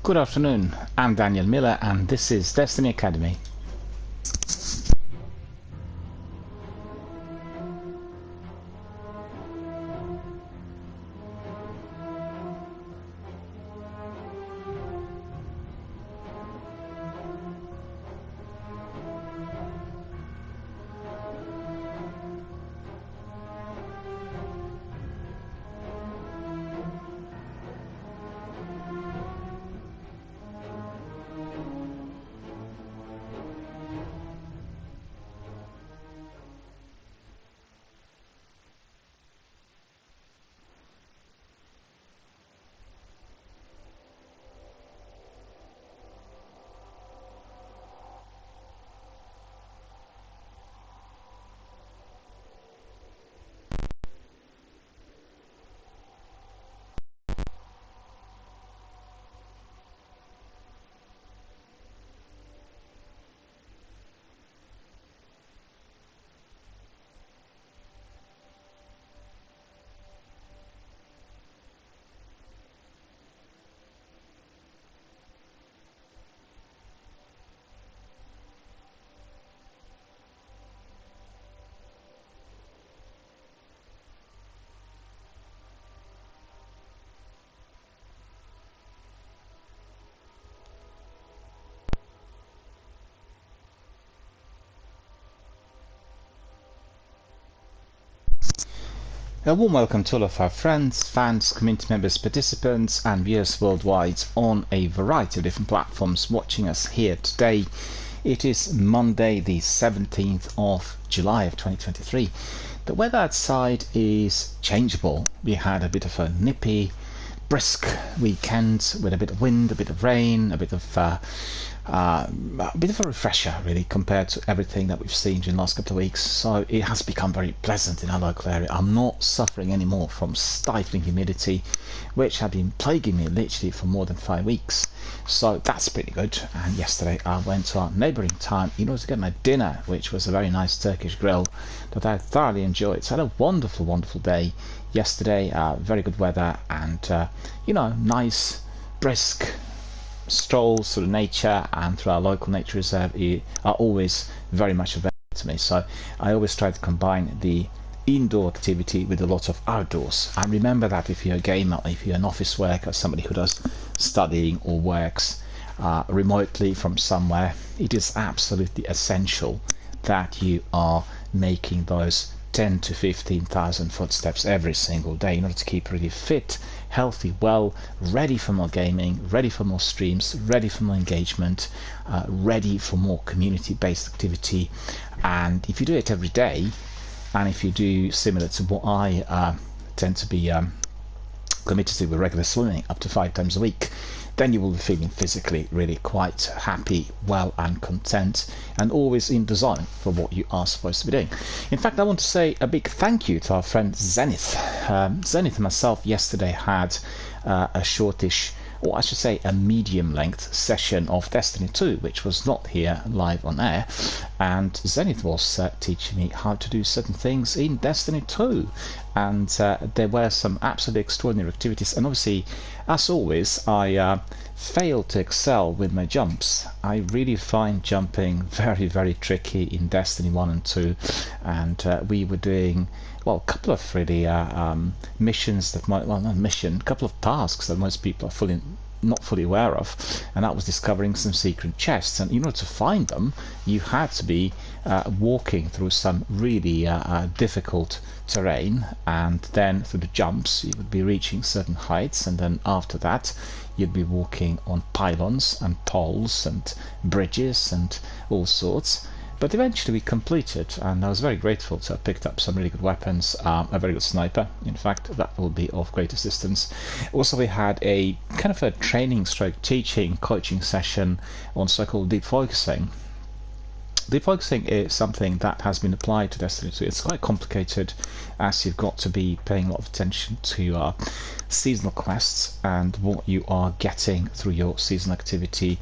Good afternoon, I'm Daniel Miller and this is Destiny Academy. A warm welcome to all of our friends, fans, community members, participants and viewers worldwide on a variety of different platforms watching us here today. It is Monday the 17th of July of 2023. The weather outside is changeable. We had a bit of a nippy, brisk weekend with a bit of wind, a bit of rain, a bit of a refresher really compared to everything that we've seen during the last couple of weeks. So it has become very pleasant in our local area. I'm not suffering anymore from stifling humidity, which had been plaguing me literally for more than 5 weeks. So that's pretty good. And yesterday I went to our neighbouring town in order to get my dinner, which was a very nice Turkish grill that I thoroughly enjoyed. So I had a wonderful day yesterday. Very good weather and nice brisk strolls through nature and through our local nature reserve are always very much available to me. So I always try to combine the indoor activity with a lot of outdoors. And remember that if you're a gamer, if you're an office worker, somebody who does studying or works remotely from somewhere, it is absolutely essential that you are making those 10 to 15,000 footsteps every single day in order to keep really fit, healthy, well, ready for more gaming, ready for more streams, ready for more engagement, ready for more community-based activity. And if you do it every day, and if you do similar to what I tend to be committed to with regular swimming up to 5 times a week, then you will be feeling physically really quite happy, well and content, and always in the zone for what you are supposed to be doing. In fact, I want to say a big thank you to our friend Zenith. Zenith and myself yesterday had a shortish, or I should say a medium length session of Destiny 2, which was not here live on air, and Zenith was teaching me how to do certain things in Destiny 2, and there were some absolutely extraordinary activities. And obviously, as always, I failed to excel with my jumps. I really find jumping very tricky in Destiny 1 and 2, and we were doing a couple of really missions that a couple of tasks that most people are not fully aware of, and that was discovering some secret chests. And in order to find them, you had to be walking through some really difficult terrain, and then through the jumps you would be reaching certain heights, and then after that you'd be walking on pylons and poles and bridges and all sorts. But eventually we completed, and I was very grateful to have picked up some really good weapons, a very good sniper, in fact, that will be of great assistance. Also, we had a kind of a training stroke teaching, coaching session on so-called deep focusing. Deep focusing is something that has been applied to Destiny 2. It's quite complicated, as you've got to be paying a lot of attention to seasonal quests and what you are getting through your seasonal activity,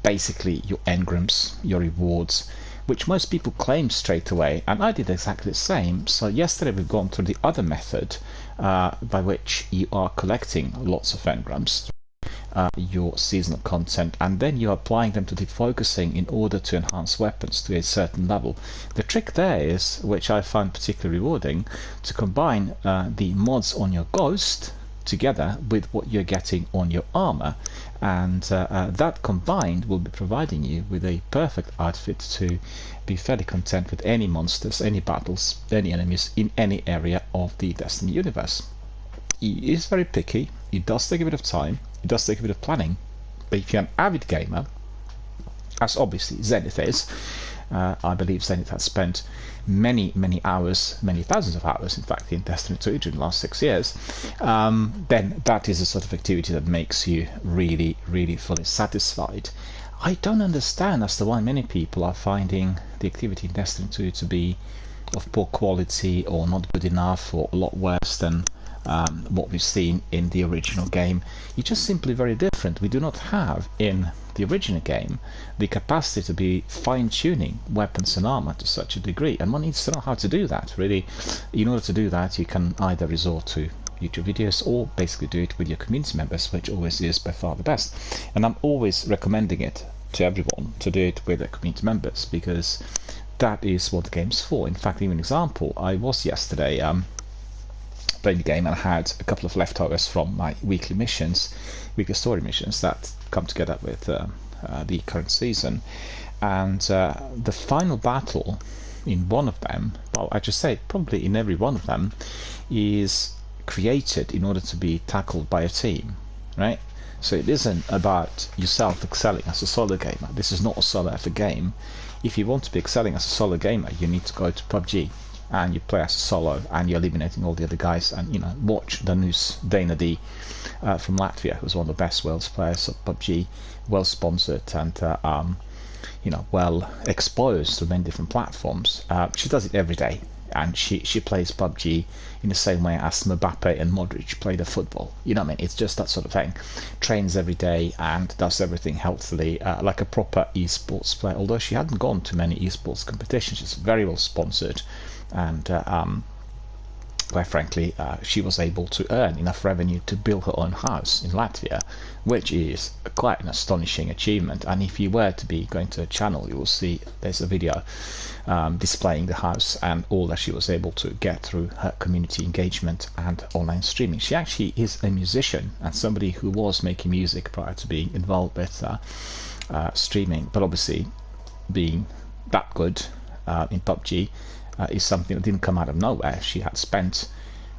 basically your engrams, your rewards, which most people claim straight away, and I did exactly the same. So yesterday we've gone through the other method by which you are collecting lots of engrams. your seasonal content, and then you're applying them to defocusing in order to enhance weapons to a certain level. The trick there is, which I find particularly rewarding, to combine the mods on your Ghost together with what you're getting on your armor, and that combined will be providing you with a perfect outfit to be fairly content with any monsters, any battles, any enemies in any area of the Destiny universe. It is very picky, it does take a bit of time, it does take a bit of planning, but if you're an avid gamer, as obviously Zenith is, I believe Zenith has spent many hours, many thousands of hours in fact, in Destiny 2 during the last 6 years, then that is the sort of activity that makes you really fully satisfied. I don't understand as to why many people are finding the activity in Destiny 2 to be of poor quality or not good enough or a lot worse than what we've seen in the original game. It's just simply very different. We do not have in the original game the capacity to be fine-tuning weapons and armor to such a degree, and one needs to know how to do that. Really, in order to do that, you can either resort to YouTube videos or basically do it with your community members, which always is by far the best. And I'm always recommending it to everyone to do it with their community members, because that is what the game's for. In fact, even an example, I was yesterday playing the game and I had a couple of leftovers from my weekly story missions that come together with the current season, and the final battle in one of them, well, I just say probably in every one of them, is created in order to be tackled by a team, right? So it isn't about yourself excelling as a solo gamer. This is not a solo effort game. If you want to be excelling as a solo gamer, you need to go to PUBG and you play as a solo and you're eliminating all the other guys, and watch Danus Dana D from Latvia, who's one of the best world's players of PUBG, well sponsored and well exposed to many different platforms. She does it every day, and she plays PUBG in the same way as Mbappe and Modric play the football. You know what I mean? It's just that sort of thing. Trains every day and does everything healthily, like a proper esports player. Although she hadn't gone to many esports competitions, she's very well sponsored, and quite frankly, she was able to earn enough revenue to build her own house in Latvia, which is quite an astonishing achievement. And if you were to be going to her channel, you will see there's a video displaying the house and all that she was able to get through her community engagement and online streaming. She actually is a musician and somebody who was making music prior to being involved with streaming, but obviously being that good in PUBG is something that didn't come out of nowhere. She had spent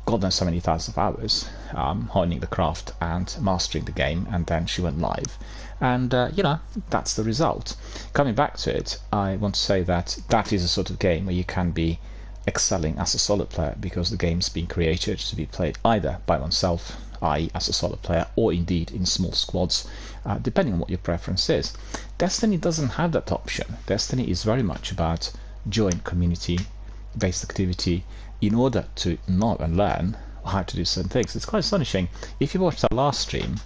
God knows how many thousands of hours honing the craft and mastering the game, and then she went live, and that's the result. Coming back to it, I want to say that that is a sort of game where you can be excelling as a solo player, because the game's been created to be played either by oneself, i.e. as a solo player, or indeed in small squads, depending on what your preference is. Destiny doesn't have that option. Destiny is very much about joint community based activity in order to know and learn how to do certain things. It's quite astonishing. If you watched our last stream,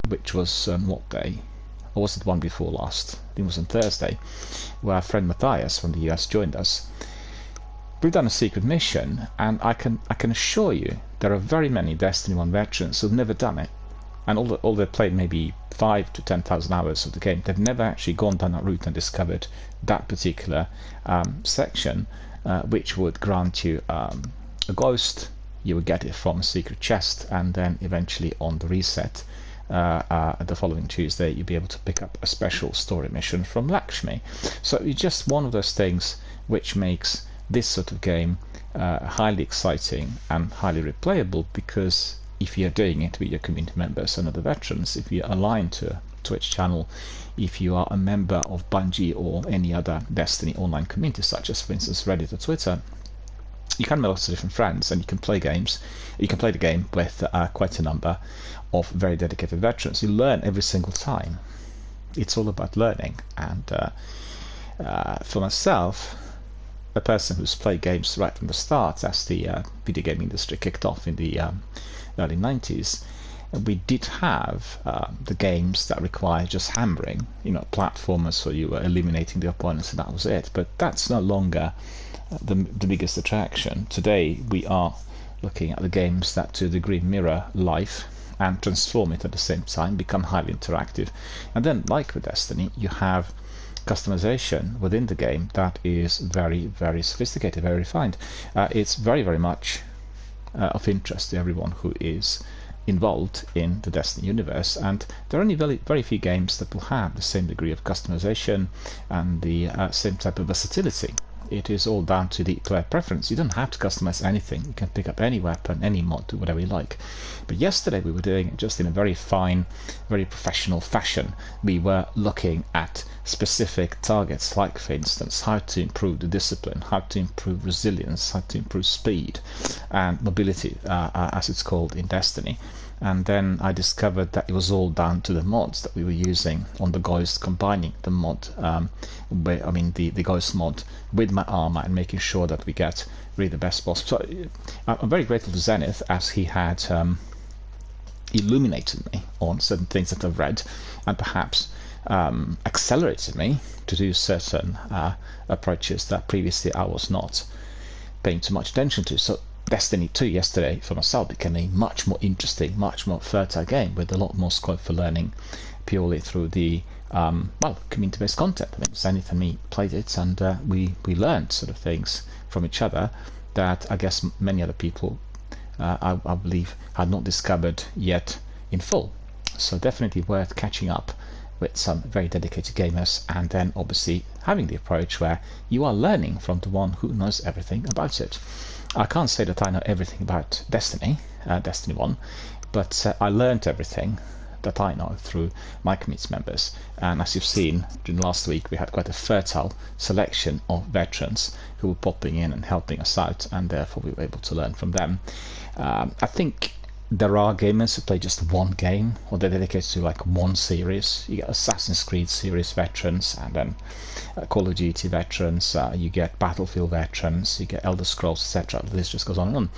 which was on what day? Or was it one before last? I think it was on Thursday, where our friend Matthias from the US joined us. We've done a secret mission, and I can assure you there are very many Destiny 1 veterans who've never done it. And all they played maybe 5,000 to 10,000 hours of the game. They've never actually gone down that route and discovered that particular section, which would grant you a ghost. You would get it from a secret chest, and then eventually on the reset the following Tuesday you'll be able to pick up a special story mission from Lakshmi. So it's just one of those things which makes this sort of game highly exciting and highly replayable, because if you're doing it with your community members and other veterans, if you're aligned to a Twitch channel, if you are a member of Bungie or any other Destiny online community, such as for instance Reddit or Twitter, you can make lots of different friends and you can play games. You can play the game with quite a number of very dedicated veterans. You learn every single time. It's all about learning, and for myself, a person who's played games right from the start, as the video game industry kicked off in the early 90s, we did have the games that require just hammering, platformers, so you were eliminating the opponents and that was it. But that's no longer the biggest attraction. Today we are looking at the games that to a degree mirror life, and transform it at the same time, become highly interactive. And then, like with Destiny, you have customization within the game that is very, very sophisticated, very refined. It's very, very much of interest to everyone who is involved in the Destiny universe, and there are only very, very few games that will have the same degree of customization and the same type of versatility. It is all down to the player preference. You don't have to customize anything. You can pick up any weapon, any mod, do whatever you like. But yesterday we were doing it just in a very fine, very professional fashion. We were looking at specific targets, like for instance how to improve the discipline, how to improve resilience, how to improve speed and mobility, as it's called in Destiny. And then I discovered that it was all down to the mods that we were using on the Ghost, combining the mod, the Ghost mod with my armor and making sure that we get really the best possible. So I'm very grateful to Zenith, as he had illuminated me on certain things that I've read, and perhaps accelerated me to do certain approaches that previously I was not paying too much attention to. So Destiny 2 yesterday for myself became a much more interesting, much more fertile game with a lot more scope for learning purely through the community-based content. I mean, Zenith and me played it, and we learned sort of things from each other that I guess many other people I believe had not discovered yet in full. So definitely worth catching up with some very dedicated gamers, and then obviously having the approach where you are learning from the one who knows everything about it. I can't say that I know everything about Destiny 1, but I learned everything that I know through my community members. And as you've seen, during last week we had quite a fertile selection of veterans who were popping in and helping us out, and therefore we were able to learn from them. I think there are gamers who play just one game, or they're dedicated to like one series. You get Assassin's Creed series veterans, and then Call of Duty veterans, you get Battlefield veterans, you get Elder Scrolls, etc. The list just goes on and on.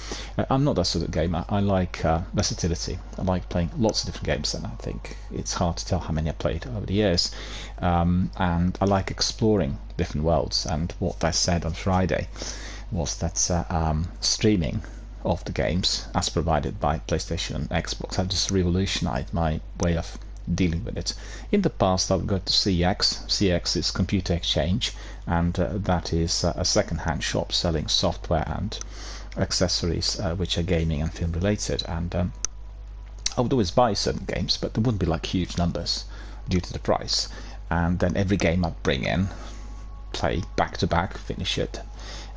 I'm not that sort of gamer. I like versatility. I like playing lots of different games, and I think it's hard to tell how many I played over the years. And I like exploring different worlds, and what I said on Friday was that streaming of the games as provided by PlayStation and Xbox have just revolutionized my way of dealing with it. In the past I would go to CX. CX is Computer Exchange, and that is a second-hand shop selling software and accessories which are gaming and film related, and I would always buy certain games, but there wouldn't be like huge numbers due to the price, and then every game I'd bring in, play back to back, finish it.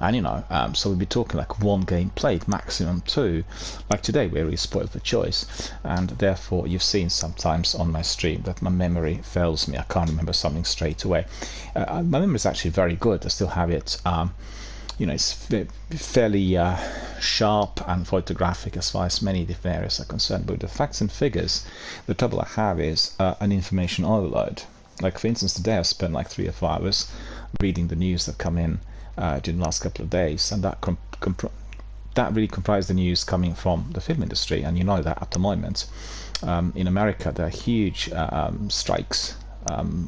And so we'd be talking like one game played, maximum two. Like today, we're really spoiled for choice, and therefore you've seen sometimes on my stream that my memory fails me. I can't remember something straight away. My memory is actually very good. I still have it. It's fairly sharp and photographic as far as many different areas are concerned. But with the facts and figures, the trouble I have is an information overload. Like for instance, today I spent like 3 or 4 hours reading the news that come in during the last couple of days, and that really comprised the news coming from the film industry. And you know that at the moment in America there are huge strikes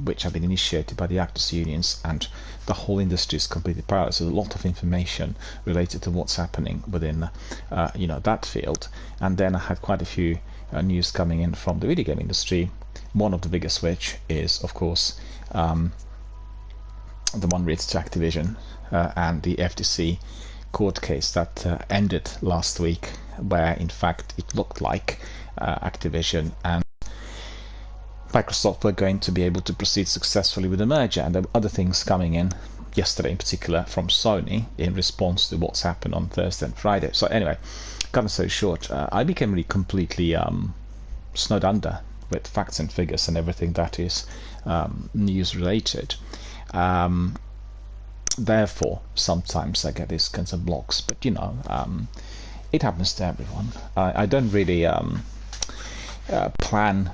which have been initiated by the actors unions, and the whole industry is completely paralyzed. So a lot of information related to what's happening within that field. And then I had quite a few news coming in from the video game industry, one of the biggest which is of course the one related to Activision and the FTC court case that ended last week, where in fact it looked like Activision and Microsoft were going to be able to proceed successfully with the merger. And there were other things coming in yesterday in particular from Sony in response to what's happened on Thursday and Friday. So anyway, cut it so short, I became really completely snowed under with facts and figures and everything that is news related. Therefore sometimes I get these kinds of blocks, but it happens to everyone. I don't really plan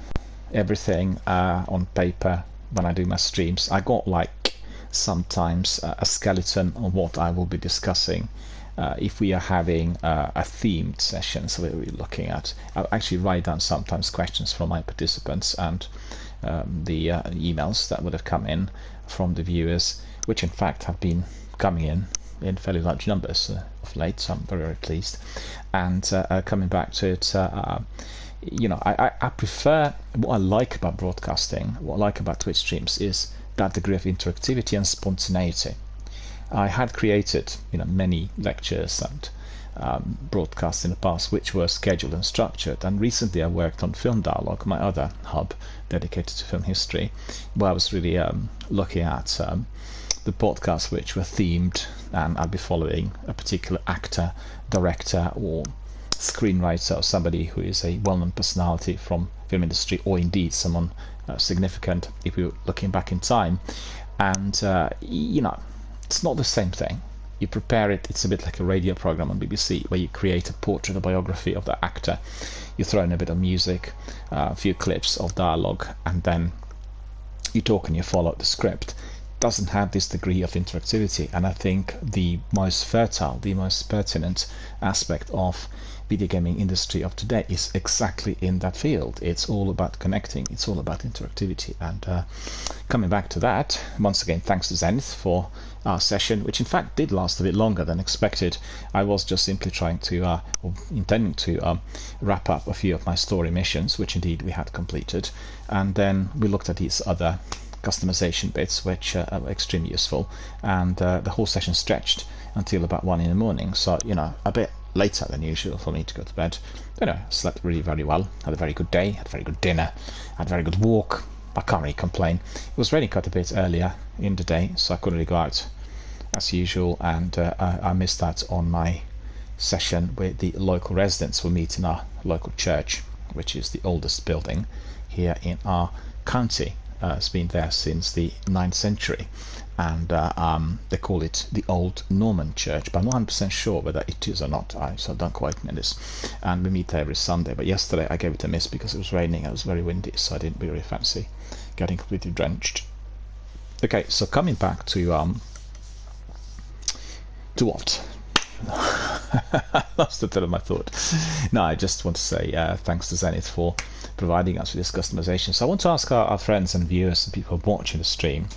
everything on paper when I do my streams. I got like sometimes a skeleton on what I will be discussing. If we are having a themed session, so we're looking at, I'll actually write down sometimes questions from my participants and the emails that would have come in from the viewers, which in fact have been coming in fairly large numbers of late, so I'm very, very pleased. And coming back to it, I prefer, what I like about broadcasting, what I like about Twitch streams is that degree of interactivity and spontaneity. I had created many lectures and broadcasts in the past which were scheduled and structured, and recently I worked on Film Dialogue, my other hub dedicated to film history, where I was really looking at the podcasts which were themed, and I'd be following a particular actor, director, or screenwriter, or somebody who is a well-known personality from film industry, or indeed someone significant if you're looking back in time. And it's not the same thing. You prepare it, it's a bit like a radio program on BBC where you create a portrait, a biography of the actor, you throw in a bit of music, a few clips of dialogue, and then you talk and you follow the script. Doesn't have this degree of interactivity, and I think the most fertile, the most pertinent aspect of video gaming industry of today is exactly in that field. It's all about connecting, it's all about interactivity. And coming back to that, once again, thanks to Zenith for our session, which in fact did last a bit longer than expected. I was just simply trying to, or intending to wrap up a few of my story missions, which indeed we had completed, and then we looked at these other customization bits which are extremely useful, and the whole session stretched until about 1 in the morning, so a bit later than usual for me to go to bed. Slept really very well, had a very good day, had a very good dinner, had a very good walk. I can't really complain. It was raining quite a bit earlier in the day, so I couldn't really go out as usual, and I missed out on my session with the local residents who meet in our local church, which is the oldest building here in our county. It's been there since the 9th century, and they call it the Old Norman Church, but I'm not 100% sure whether it is or not, so don't quite know this. And we meet there every Sunday, but yesterday I gave it a miss because it was raining, it was very windy, so I didn't really fancy getting completely drenched. Okay, so coming back to what? I lost the thread of my thought. No, I just want to say thanks to Zenith for providing us with this customization. So I want to ask our friends and viewers and people watching the stream,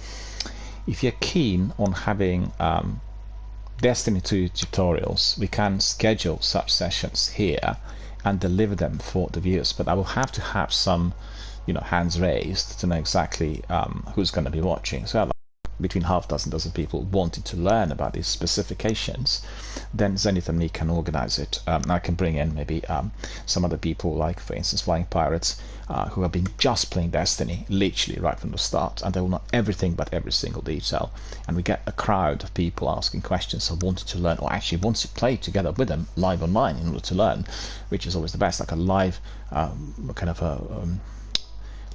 if you're keen on having Destiny 2 tutorials, we can schedule such sessions here and deliver them for the viewers, but I will have to have some hands raised to know exactly who's going to be watching. So between half dozen people wanting to learn about these specifications, then Zenith and me can organize it. I can bring in maybe some other people, like for instance Flying Pirates, who have been just playing Destiny literally right from the start, and they will know everything but every single detail, and we get a crowd of people asking questions or wanting to learn, or actually wants to play together with them live online in order to learn, which is always the best, like a live kind of a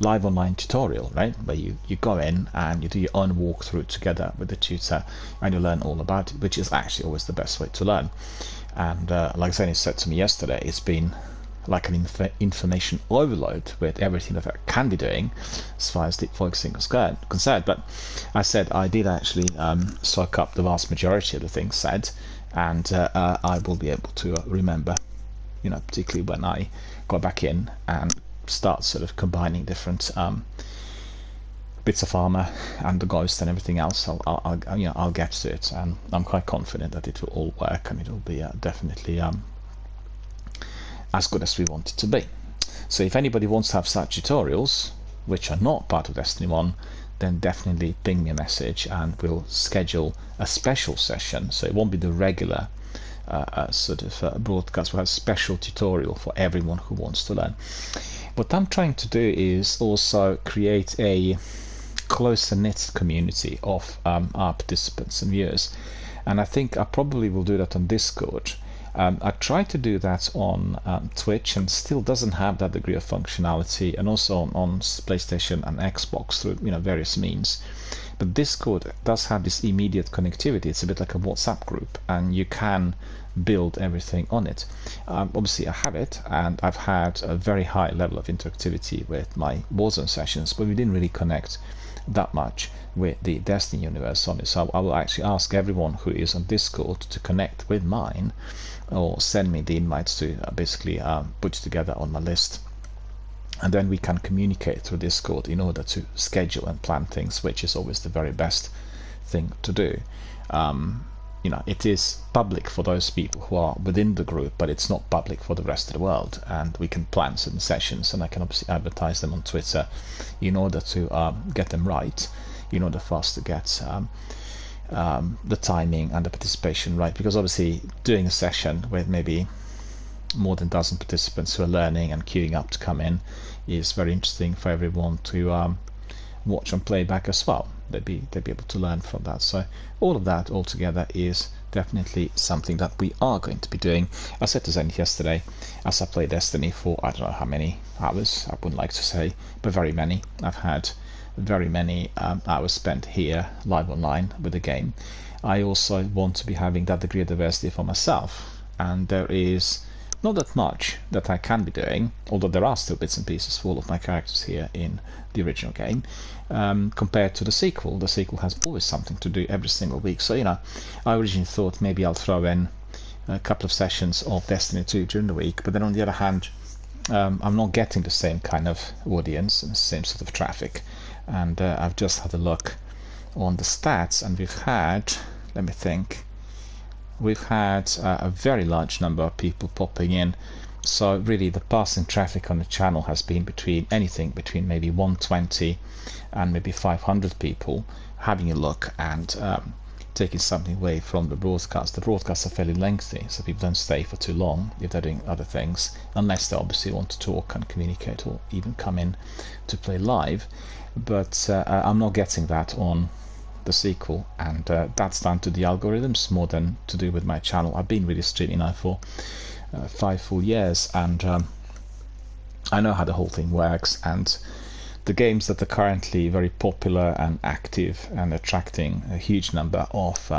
live online tutorial, right, where you go in and you do your own walkthrough together with the tutor and you learn all about it, which is actually always the best way to learn. And like Zeni said to me yesterday, it's been like an information overload with everything that I can be doing as far as deep focusing is concerned. But I said I did actually soak up the vast majority of the things said, and I will be able to remember, particularly when I go back in and start sort of combining different bits of armor and the ghost and everything else. I'll get to it, and I'm quite confident that it will all work, and it will be definitely as good as we want it to be. So if anybody wants to have such tutorials which are not part of Destiny 1, then definitely ping me a message and we'll schedule a special session. So it won't be the regular sort of broadcast. We'll have a special tutorial for everyone who wants to learn. What I'm trying to do is also create a closer knit community of our participants and viewers, and I think I probably will do that on Discord. I tried to do that on Twitch and still doesn't have that degree of functionality, and also on PlayStation and Xbox through various means. But Discord does have this immediate connectivity. It's a bit like a WhatsApp group, and you can build everything on it. Obviously I have it, and I've had a very high level of interactivity with my Warzone sessions, but we didn't really connect that much with the Destiny universe on it. So I will actually ask everyone who is on Discord to connect with mine, or send me the invites to basically put together on my list, and then we can communicate through Discord in order to schedule and plan things, which is always the very best thing to do. it is public for those people who are within the group, but it's not public for the rest of the world. And we can plan certain sessions, and I can obviously advertise them on Twitter in order to get them right, in order for us to get the timing and the participation right. Because obviously doing a session with maybe more than a dozen participants who are learning and queuing up to come in is very interesting for everyone to watch on playback as well. They'd be able to learn from that. So all of that altogether is definitely something that we are going to be doing. I said to Zenith yesterday, as I play Destiny for I don't know how many hours, I wouldn't like to say, but very many. I've had very many hours spent here live online with the game. I also want to be having that degree of diversity for myself, and there is not that much that I can be doing, although there are still bits and pieces for all of my characters here in the original game, compared to the sequel. The sequel has always something to do every single week. So, I originally thought maybe I'll throw in a couple of sessions of Destiny 2 during the week, but then on the other hand, I'm not getting the same kind of audience and the same sort of traffic. And I've just had a look on the stats, and we've had, let me think, we've had a very large number of people popping in. So really the passing traffic on the channel has been anything between maybe 120 and maybe 500 people having a look and taking something away from the broadcast. The broadcasts are fairly lengthy, so people don't stay for too long if they're doing other things, unless they obviously want to talk and communicate or even come in to play live. But I'm not getting that on the sequel, and that's down to the algorithms more than to do with my channel. I've been really streaming now for 5 full years, and I know how the whole thing works, and the games that are currently very popular and active and attracting a huge number of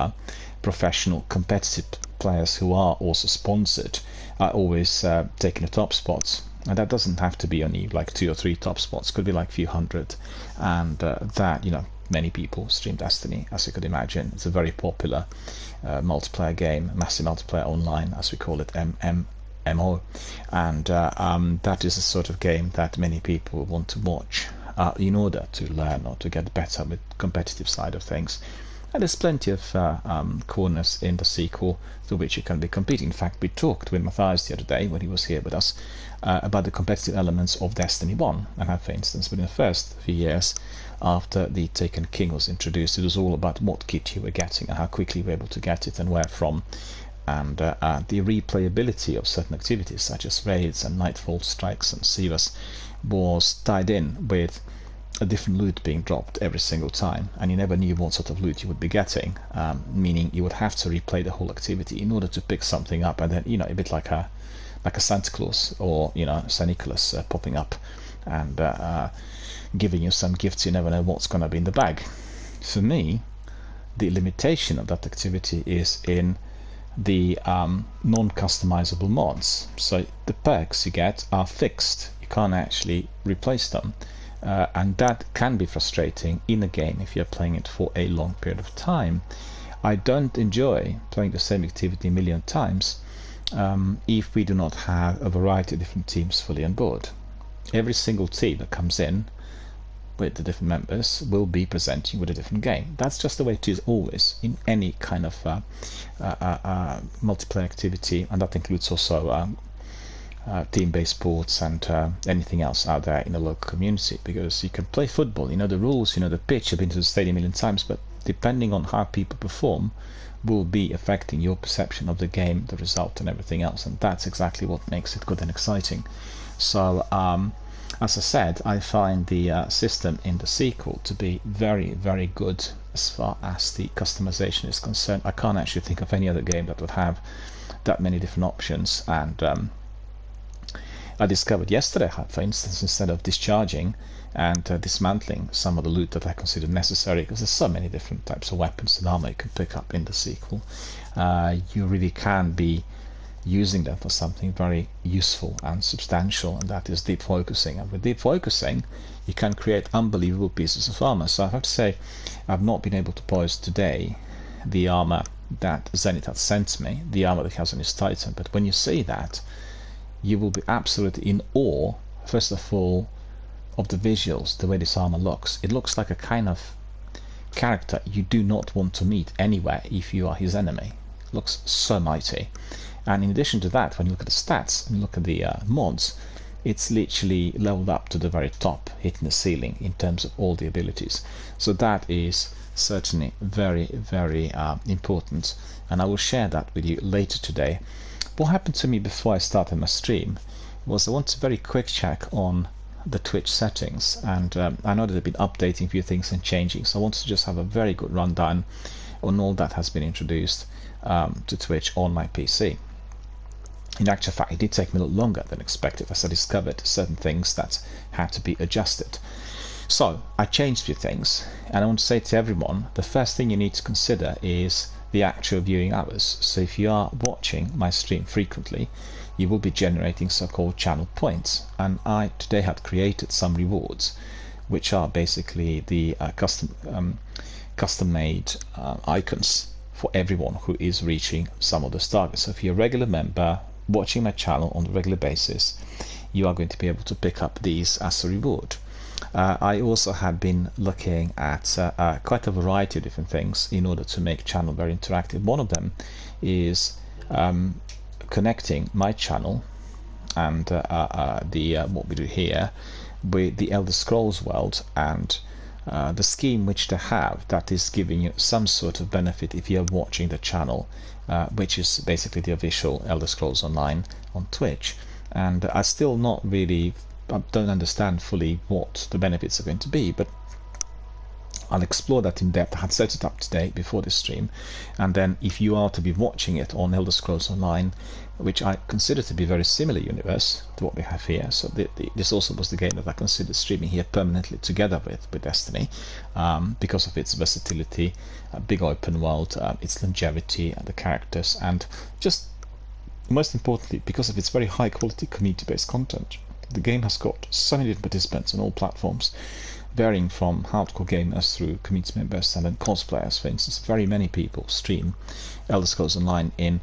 professional competitive players who are also sponsored are always taking the top spots. And that doesn't have to be only like 2 or 3 top spots, could be like a few hundred, and that many people stream Destiny, as you could imagine. It's a very popular multiplayer game, massive multiplayer online, as we call it, MMO, and that is a sort of game that many people want to watch in order to learn or to get better with the competitive side of things. And there's plenty of corners in the sequel through which you can be competing. In fact, we talked with Matthias the other day when he was here with us about the competitive elements of Destiny 1, and how, for instance, within the first few years after the Taken King was introduced, it was all about what kit you were getting and how quickly you were able to get it and where from, and the replayability of certain activities such as raids and nightfall strikes and Sivas was tied in with a different loot being dropped every single time, and you never knew what sort of loot you would be getting, meaning you would have to replay the whole activity in order to pick something up, and then a bit like a Santa Claus or St. Nicholas popping up and giving you some gifts. You never know what's going to be in the bag. For me, the limitation of that activity is in the non-customizable mods. So the perks you get are fixed, you can't actually replace them, and that can be frustrating in a game if you're playing it for a long period of time. I don't enjoy playing the same activity a million times if we do not have a variety of different teams fully on board. Every single team that comes in with the different members will be presenting with a different game. That's just the way it is always in any kind of multiplayer activity, and that includes also team-based sports and anything else out there in the local community, because you can play football, the rules, the pitch, you've been to the stadium a million times, but depending on how people perform will be affecting your perception of the game, the result, and everything else, and that's exactly what makes it good and exciting. So as I said, I find the system in the sequel to be very, very good as far as the customization is concerned. I can't actually think of any other game that would have that many different options, and I discovered yesterday, for instance, instead of discharging and dismantling some of the loot that I considered necessary, because there's so many different types of weapons and armor you can pick up in the sequel, you really can be using them for something very useful and substantial, and that is deep focusing. And with deep focusing, you can create unbelievable pieces of armor. So I have to say, I've not been able to post today the armor that Zenith has sent me, the armor that he has on his Titan, but when you see that, you will be absolutely in awe, first of all, of the visuals, the way this armor looks. It looks like a kind of character you do not want to meet anywhere if you are his enemy. Looks so mighty. And in addition to that, when you look at the stats and look at the mods, it's literally leveled up to the very top, hitting the ceiling in terms of all the abilities. So that is certainly very, very important, and I will share that with you later today. What happened to me before I started my stream was I wanted a very quick check on the Twitch settings, and I know that they've been updating a few things and changing, so I wanted to just have a very good rundown on all that has been introduced to Twitch on my PC. In actual fact, it did take me a little longer than expected as I discovered certain things that had to be adjusted. So I changed a few things, and I want to say to everyone, the first thing you need to consider is the actual viewing hours. So if you are watching my stream frequently, you will be generating so-called channel points, and I today had created some rewards, which are basically the custom-made icons for everyone who is reaching some of those targets. So if you're a regular member watching my channel on a regular basis, you are going to be able to pick up these as a reward. I also have been looking at quite a variety of different things in order to make channel very interactive. One of them is connecting my channel and what we do here with the Elder Scrolls world, and the scheme which they have that is giving you some sort of benefit if you're watching the channel, which is basically the official Elder Scrolls Online on Twitch. And I still not really don't understand fully what the benefits are going to be, but I'll explore that in depth. I had set it up today before this stream, and then if you are to be watching it on Elder Scrolls Online, which I consider to be a very similar universe to what we have here, so this also was the game that I considered streaming here permanently together with Destiny, because of its versatility, big open world, its longevity, and the characters, and just most importantly because of its very high quality community-based content. The game has got so many different participants on all platforms, varying from hardcore gamers through community members and then cosplayers. For instance, very many people stream Elder Scrolls Online in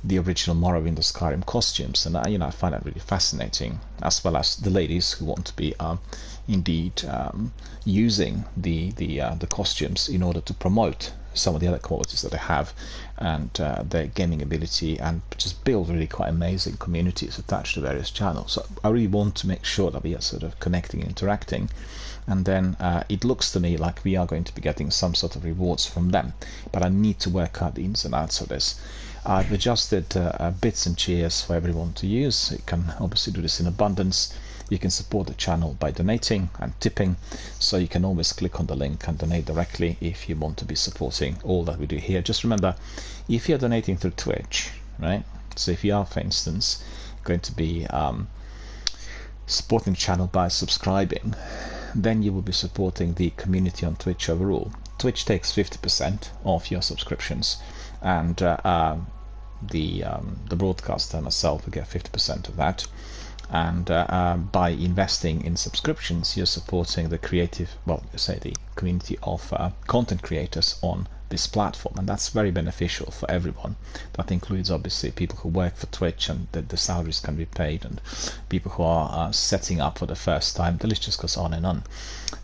the original Morrowind or Skyrim costumes, and I find that really fascinating, as well as the ladies who want to be indeed using the costumes in order to promote some of the other qualities that they have and their gaming ability, and just build really quite amazing communities attached to various channels. So I really want to make sure that we are sort of connecting and interacting, and then it looks to me like we are going to be getting some sort of rewards from them, but I need to work out the ins and outs of this. I've adjusted bits and cheers for everyone to use. You can obviously do this in abundance. You can support the channel by donating and tipping, so you can always click on the link and donate directly if you want to be supporting all that we do here. Just remember, if you're donating through Twitch, right? So if you are, for instance, going to be supporting the channel by subscribing, then you will be supporting the community on Twitch overall. Twitch takes 50% of your subscriptions, and the broadcaster myself will get 50% of that. And by investing in subscriptions, you're supporting the creative, well, say the community of content creators on this platform, and that's very beneficial for everyone. That includes obviously people who work for Twitch and the salaries can be paid, and people who are setting up for the first time. The list just goes on and on.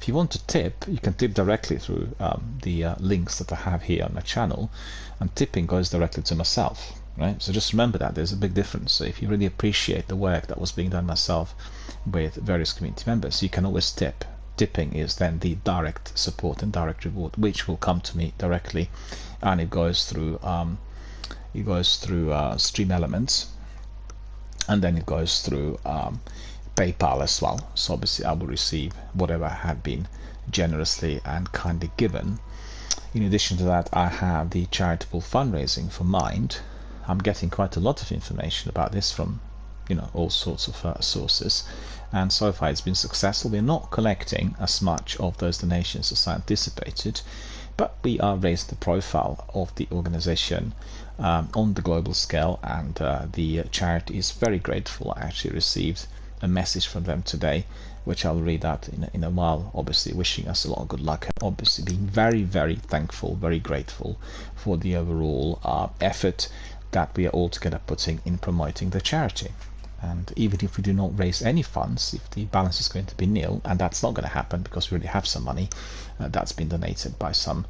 If you want to tip, you can tip directly through the links that I have here on my channel, and tipping goes directly to myself. Right? So just remember that there's a big difference. So if you really appreciate the work that was being done myself with various community members, you can always tip. Tipping is then the direct support and direct reward, which will come to me directly, and it goes through Stream Elements, and then it goes through PayPal as well. So obviously I will receive whatever had been generously and kindly given. In addition to that, I have the charitable fundraising for Mind. I'm getting quite a lot of information about this from all sorts of sources, and so far it's been successful. We're not collecting as much of those donations as I anticipated, but we are raising the profile of the organization on the global scale, and the charity is very grateful. I actually received a message from them today, which I'll read out in a while, obviously wishing us a lot of good luck, and obviously being very, very thankful, very grateful for the overall effort that we are all together putting in promoting the charity. And even if we do not raise any funds, if the balance is going to be nil, and that's not going to happen because we already have some money that's been donated by some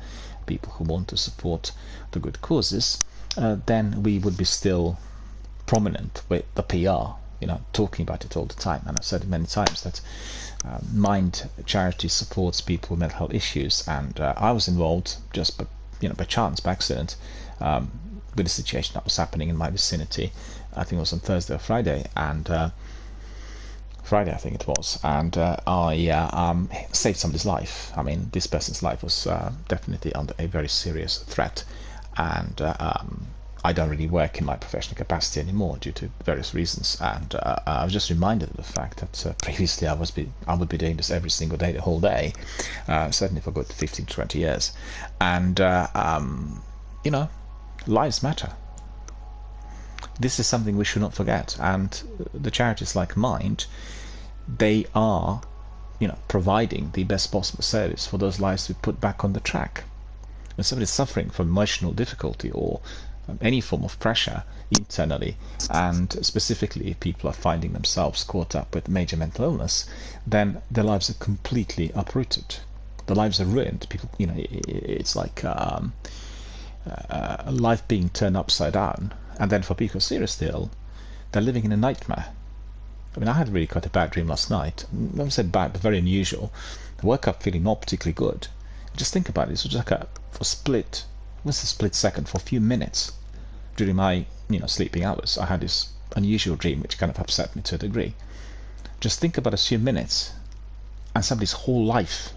people who want to support the good causes, then we would be still prominent with the PR, talking about it all the time. And I've said it many times that Mind charity supports people with mental health issues, and I was involved just by chance, by accident, with a situation that was happening in my vicinity. I think it was on Thursday or Friday, and Friday I think it was, and I saved somebody's life. I mean, this person's life was definitely under a very serious threat, and I don't really work in my professional capacity anymore due to various reasons, and I was just reminded of the fact that previously I would be doing this every single day, the whole day, certainly for good 15 to 20 years, and lives matter. This is something we should not forget, and the charities like Mind, they are providing the best possible service for those lives to be put back on the track. When somebody is suffering from emotional difficulty or any form of pressure internally, and specifically if people are finding themselves caught up with major mental illness, then their lives are completely uprooted. Their lives are ruined. People, it's like life being turned upside down, and then for people who are seriously ill, they're living in a nightmare. I mean, I had really quite a bad dream last night. I never said bad, but very unusual. I woke up feeling not particularly good. Just think about it. It was just like for a split second, for a few minutes during my sleeping hours, I had this unusual dream which kind of upset me to a degree. Just think about a few minutes and somebody's whole life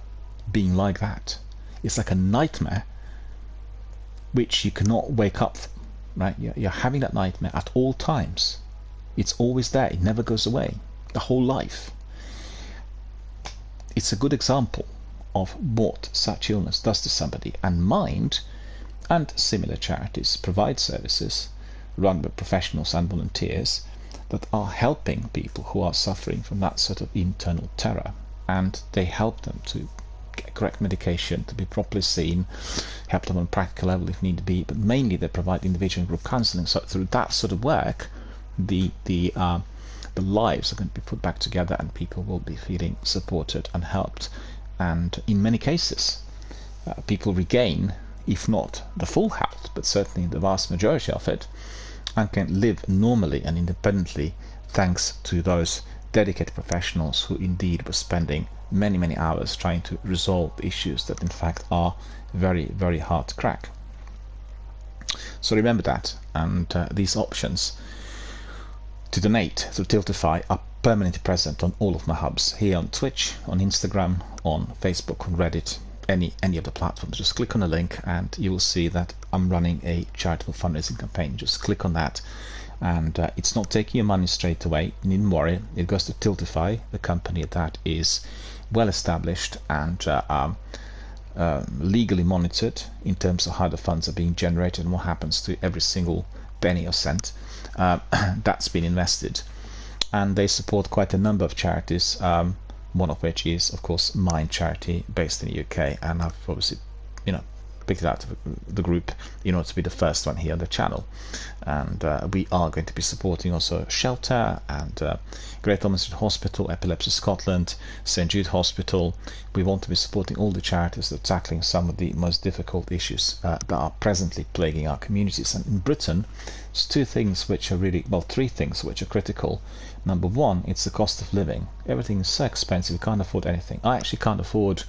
being like that. It's like a nightmare which you cannot wake up from, right? You're having that nightmare at all times. It's always there. It never goes away. The whole life. It's a good example of what such illness does to somebody, and Mind and similar charities provide services run by professionals and volunteers that are helping people who are suffering from that sort of internal terror, and they help them to get correct medication, to be properly seen, help them on a practical level if need be, but mainly they provide individual and group counselling. So through that sort of work, the lives are going to be put back together, and people will be feeling supported and helped, and in many cases people regain, if not the full health, but certainly the vast majority of it, and can live normally and independently thanks to those dedicated professionals who indeed were spending many hours trying to resolve issues that in fact are very, very hard to crack. So remember that, and these options to donate through Tiltify are permanently present on all of my hubs, here on Twitch, on Instagram, on Facebook, on Reddit, any of the platforms. Just click on the link and you will see that I'm running a charitable fundraising campaign. Just click on that, and it's not taking your money straight away. You needn't worry. It goes to Tiltify, the company that is well established and legally monitored in terms of how the funds are being generated and what happens to every single penny or cent that's been invested. And they support quite a number of charities, one of which is of course Mind charity based in the UK, and I've obviously picked it out of the group in order to be the first one here on the channel. And we are going to be supporting also Shelter and Great Ormond Hospital, Epilepsy Scotland, St Jude Hospital. We want to be supporting all the charities that are tackling some of the most difficult issues that are presently plaguing our communities. And in Britain, there's three things which are critical. Number one, it's the cost of living. Everything is so expensive, we can't afford anything. I actually can't afford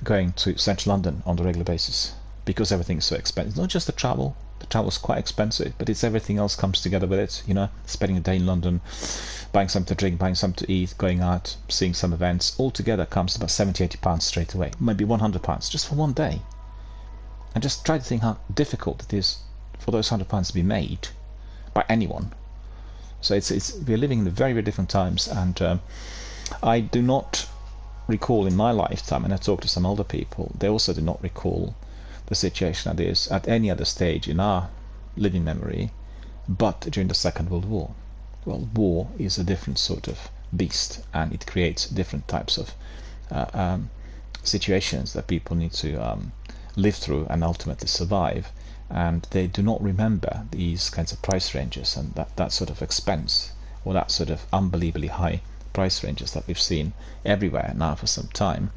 going to central London on a regular basis because everything is so expensive. Not just the travel is quite expensive, but it's everything else comes together with it. Spending a day in London, buying something to drink, buying something to eat, going out, seeing some events, all together comes to about £70-80 straight away, maybe £100 just for one day. And just try to think how difficult it is for those £100 to be made by anyone. So we're living in very, very different times, and I do not recall in my lifetime, and I talk to some older people, they also do not recall the situation that is at any other stage in our living memory but during the Second World War. Well, war is a different sort of beast, and it creates different types of situations that people need to live through and ultimately survive, and they do not remember these kinds of price ranges and that sort of expense. or that sort of unbelievably high price ranges that we've seen everywhere now for some time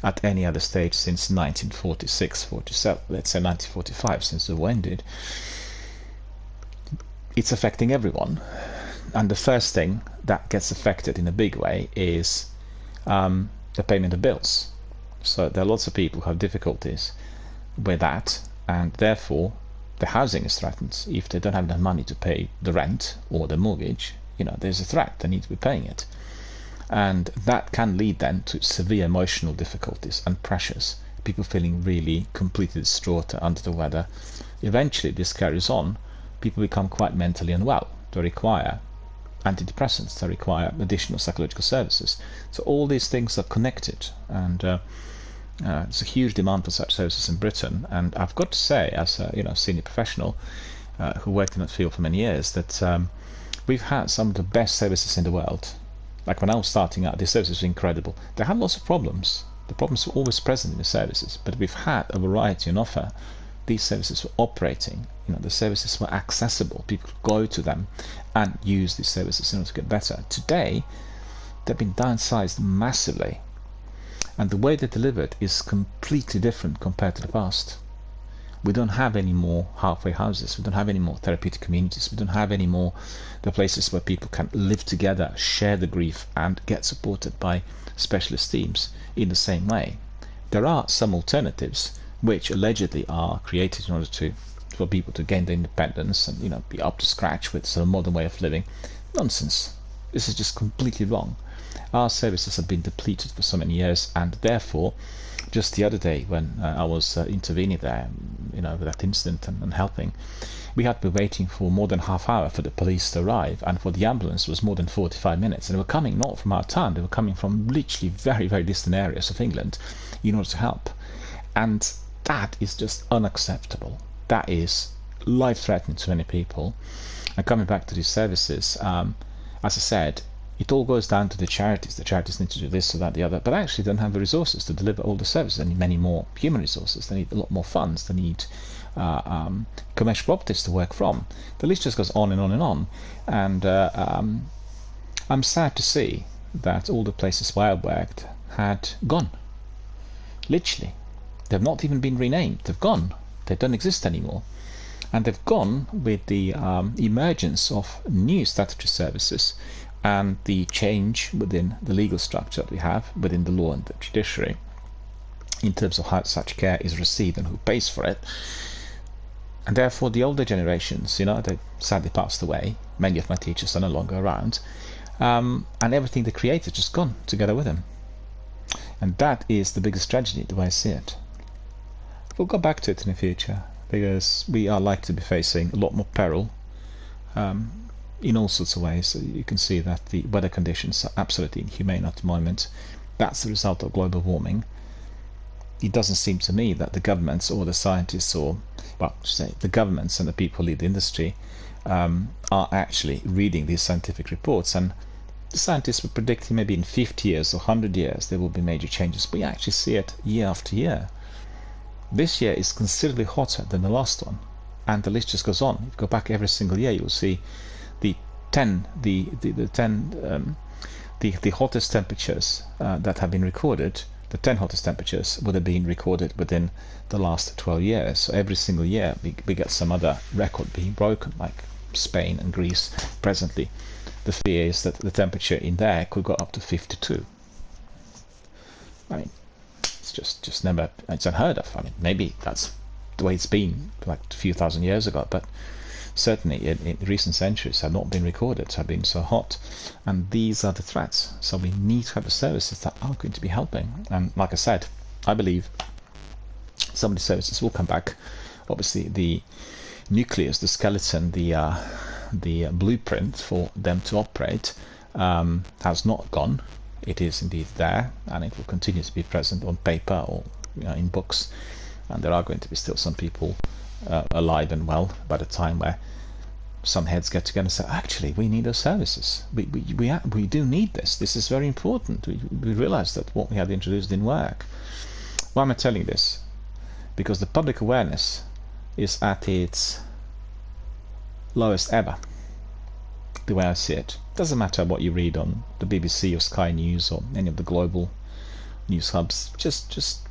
at any other stage since 1946, 47, let's say 1945, since the war ended. It's affecting everyone, and the first thing that gets affected in a big way is the payment of bills. So there are lots of people who have difficulties with that, and therefore the housing is threatened. If they don't have enough money to pay the rent or the mortgage, there's a threat, they need to be paying it. And that can lead then to severe emotional difficulties and pressures, people feeling really completely distraught, under the weather. Eventually this carries on, people become quite mentally unwell, they require antidepressants, they require additional psychological services. So all these things are connected, and there's a huge demand for such services in Britain. And I've got to say, as a senior professional who worked in that field for many years, that we've had some of the best services in the world. Like when I was starting out, the services were incredible. They had lots of problems. The problems were always present in the services, but we've had a variety on offer. These services were operating, the services were accessible. People could go to them and use these services in order to get better. Today, they've been downsized massively, and the way they're delivered is completely different compared to the past. We don't have any more halfway houses, we don't have any more therapeutic communities, we don't have any more the places where people can live together, share the grief, and get supported by specialist teams in the same way. There are some alternatives which allegedly are created in order for people to gain their independence and be up to scratch with some modern way of living. Nonsense. This is just completely wrong. Our services have been depleted for so many years, and therefore, just the other day when I was intervening there, with that incident and helping, we had to be waiting for more than half hour for the police to arrive, and for the ambulance was more than 45 minutes. And they were coming not from our town, they were coming from literally very, very distant areas of England in order to help. And that is just unacceptable. That is life-threatening to many people. And coming back to these services, as I said, it all goes down to the charities. The charities need to do this or that, the other, but actually don't have the resources to deliver all the services. They need many more human resources. They need a lot more funds. They need commercial properties to work from. The list just goes on and on and on. And I'm sad to see that all the places where I worked had gone. Literally. They've not even been renamed. They've gone. They don't exist anymore. And they've gone with the emergence of new statutory services and the change within the legal structure that we have within the law and the judiciary in terms of how such care is received and who pays for it. And therefore the older generations, they sadly passed away. Many of my teachers are no longer around, and everything they created just gone together with them. And that is the biggest tragedy, the way I see it. We'll go back to it in the future, because we are likely to be facing a lot more peril in all sorts of ways. So you can see that the weather conditions are absolutely inhumane at the moment. That's the result of global warming. It doesn't seem to me that the governments or the scientists, or the governments and the people who lead the industry are actually reading these scientific reports. And the scientists were predicting maybe in 50 years or 100 years there will be major changes. We actually see it year after year. This year is considerably hotter than the last one, and the list just goes on. If you go back every single year, you'll see the hottest temperatures that have been recorded. The 10 hottest temperatures would have been recorded within the last 12 years. So every single year we get some other record being broken, like Spain and Greece presently. The fear is that the temperature in there could go up to 52. I mean, it's just never, it's unheard of. I mean, maybe that's the way it's been like a few thousand years ago, but certainly in recent centuries have not been recorded to have been so hot. And these are the threats. So we need to have the services that are going to be helping. And like I said, I believe some of the services will come back. Obviously the nucleus, the skeleton, the blueprint for them to operate has not gone. It is indeed there, and it will continue to be present on paper or in books. And there are going to be still some people alive and well by the time where some heads get together and say, actually, we need those services. We do need this. This is very important. We realize that what we had introduced didn't work. Why am I telling this? Because the public awareness is at its lowest ever. the way I see it. Doesn't matter what you read on the BBC or Sky News or any of the global news hubs. Just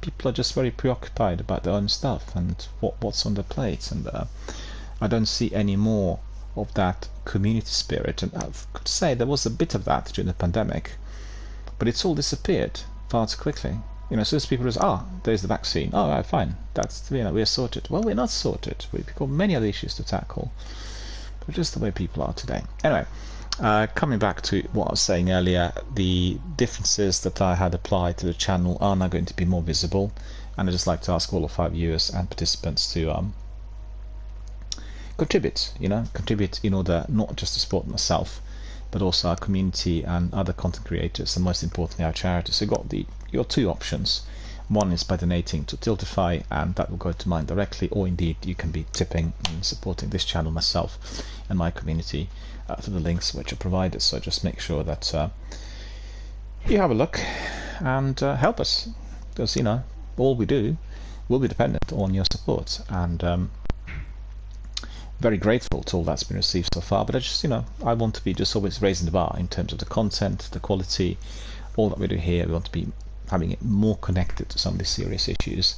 people are just very preoccupied about their own stuff and what's on their plate, and I don't see any more of that community spirit. And I could say there was a bit of that during the pandemic, but it's all disappeared far too quickly. As soon as people just, there's the vaccine. Oh, right, fine. That's, we're sorted. Well, we're not sorted. We've got many other issues to tackle. But just the way people are today. Anyway, coming back to what I was saying earlier, the differences that I had applied to the channel are now going to be more visible. And I'd just like to ask all of our viewers and participants to contribute, contribute in order not just to support myself, but also our community and other content creators, and most importantly our charity. So you've got your two options. One is by donating to Tiltify, and that will go to mine directly, or indeed you can be tipping and supporting this channel, myself and my community through the links which are provided. So just make sure that you have a look and help us, because all we do will be dependent on your support, and very grateful to all that's been received so far. But I want to be just always raising the bar in terms of the content, the quality, all that we do here. We want to be having it more connected to some of these serious issues.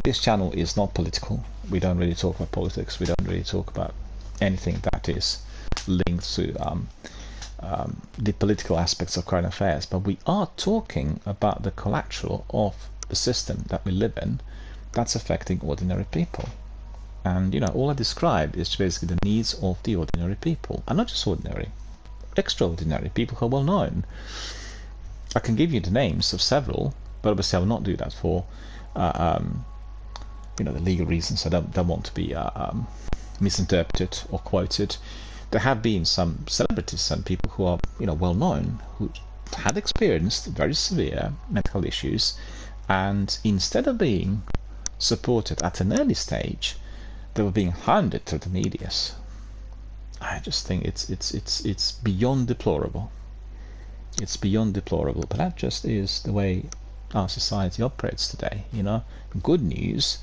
This channel is not political. We don't really talk about politics. We don't really talk about anything that is linked to the political aspects of current affairs, but we are talking about the collateral of the system that we live in that's affecting ordinary people. And all I described is basically the needs of the ordinary people, and not just ordinary, extraordinary people who are well known. I can give you the names of several, but obviously I will not do that for the legal reasons. I don't want to be misinterpreted or quoted. There have been some celebrities and people who are well known who had experienced very severe medical issues, and instead of being supported at an early stage, they were being hounded through the medias. I just think it's beyond deplorable. It's beyond deplorable, but that just is the way our society operates today. Good news,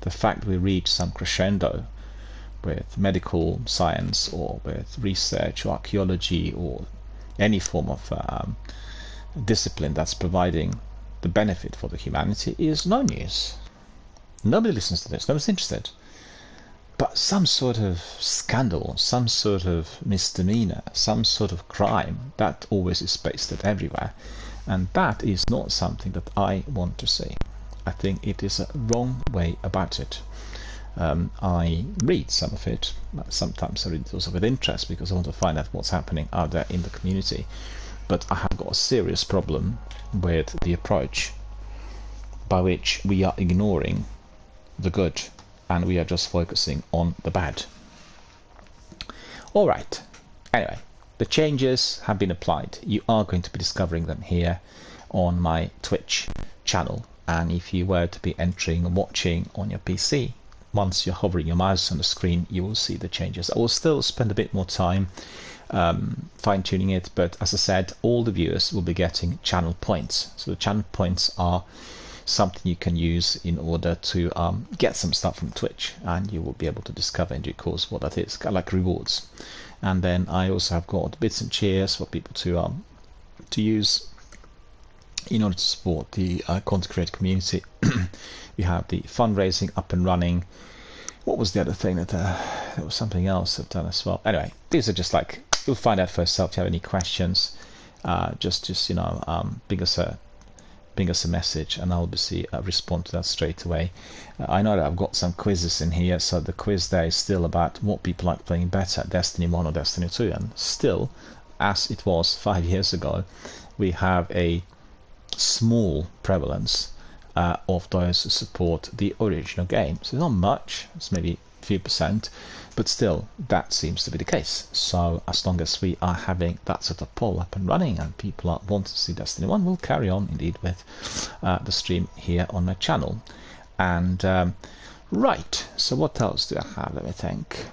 the fact we reach some crescendo with medical science or with research or archaeology or any form of discipline that's providing the benefit for the humanity is no news. Nobody listens to this, nobody's interested. But some sort of scandal, some sort of misdemeanor, some sort of crime, that always is pasted everywhere. And that is not something that I want to see. I think it is a wrong way about it. I read some of it. Sometimes I read it also with interest because I want to find out what's happening out there in the community. But I have got a serious problem with the approach by which we are ignoring the good and we are just focusing on the bad. Alright, anyway, the changes have been applied. You are going to be discovering them here on my Twitch channel, and if you were to be entering and watching on your PC, once you're hovering your mouse on the screen, you will see the changes. I will still spend a bit more time fine-tuning it, but as I said, all the viewers will be getting channel points. So the channel points are something you can use in order to get some stuff from Twitch, and you will be able to discover in due course what that is, kind of like rewards. And then I also have got bits and cheers for people to use in order to support the content creator community. We have the fundraising up and running. What was the other thing that there was something else I've done as well. Anyway, these are just like, you'll find out for yourself. If you have any questions, just ping us a message, and I'll obviously respond to that straight away. I know that I've got some quizzes in here, so the quiz there is still about what people like playing better, Destiny 1 or Destiny 2, and still, as it was 5 years ago, we have a small prevalence of those who support the original game. So not much, it's maybe a few percent, but still that seems to be the case. So as long as we are having that sort of poll up and running and people are wanting to see Destiny 1, we'll carry on indeed with the stream here on my channel. And right, so what else do I have? Let me think.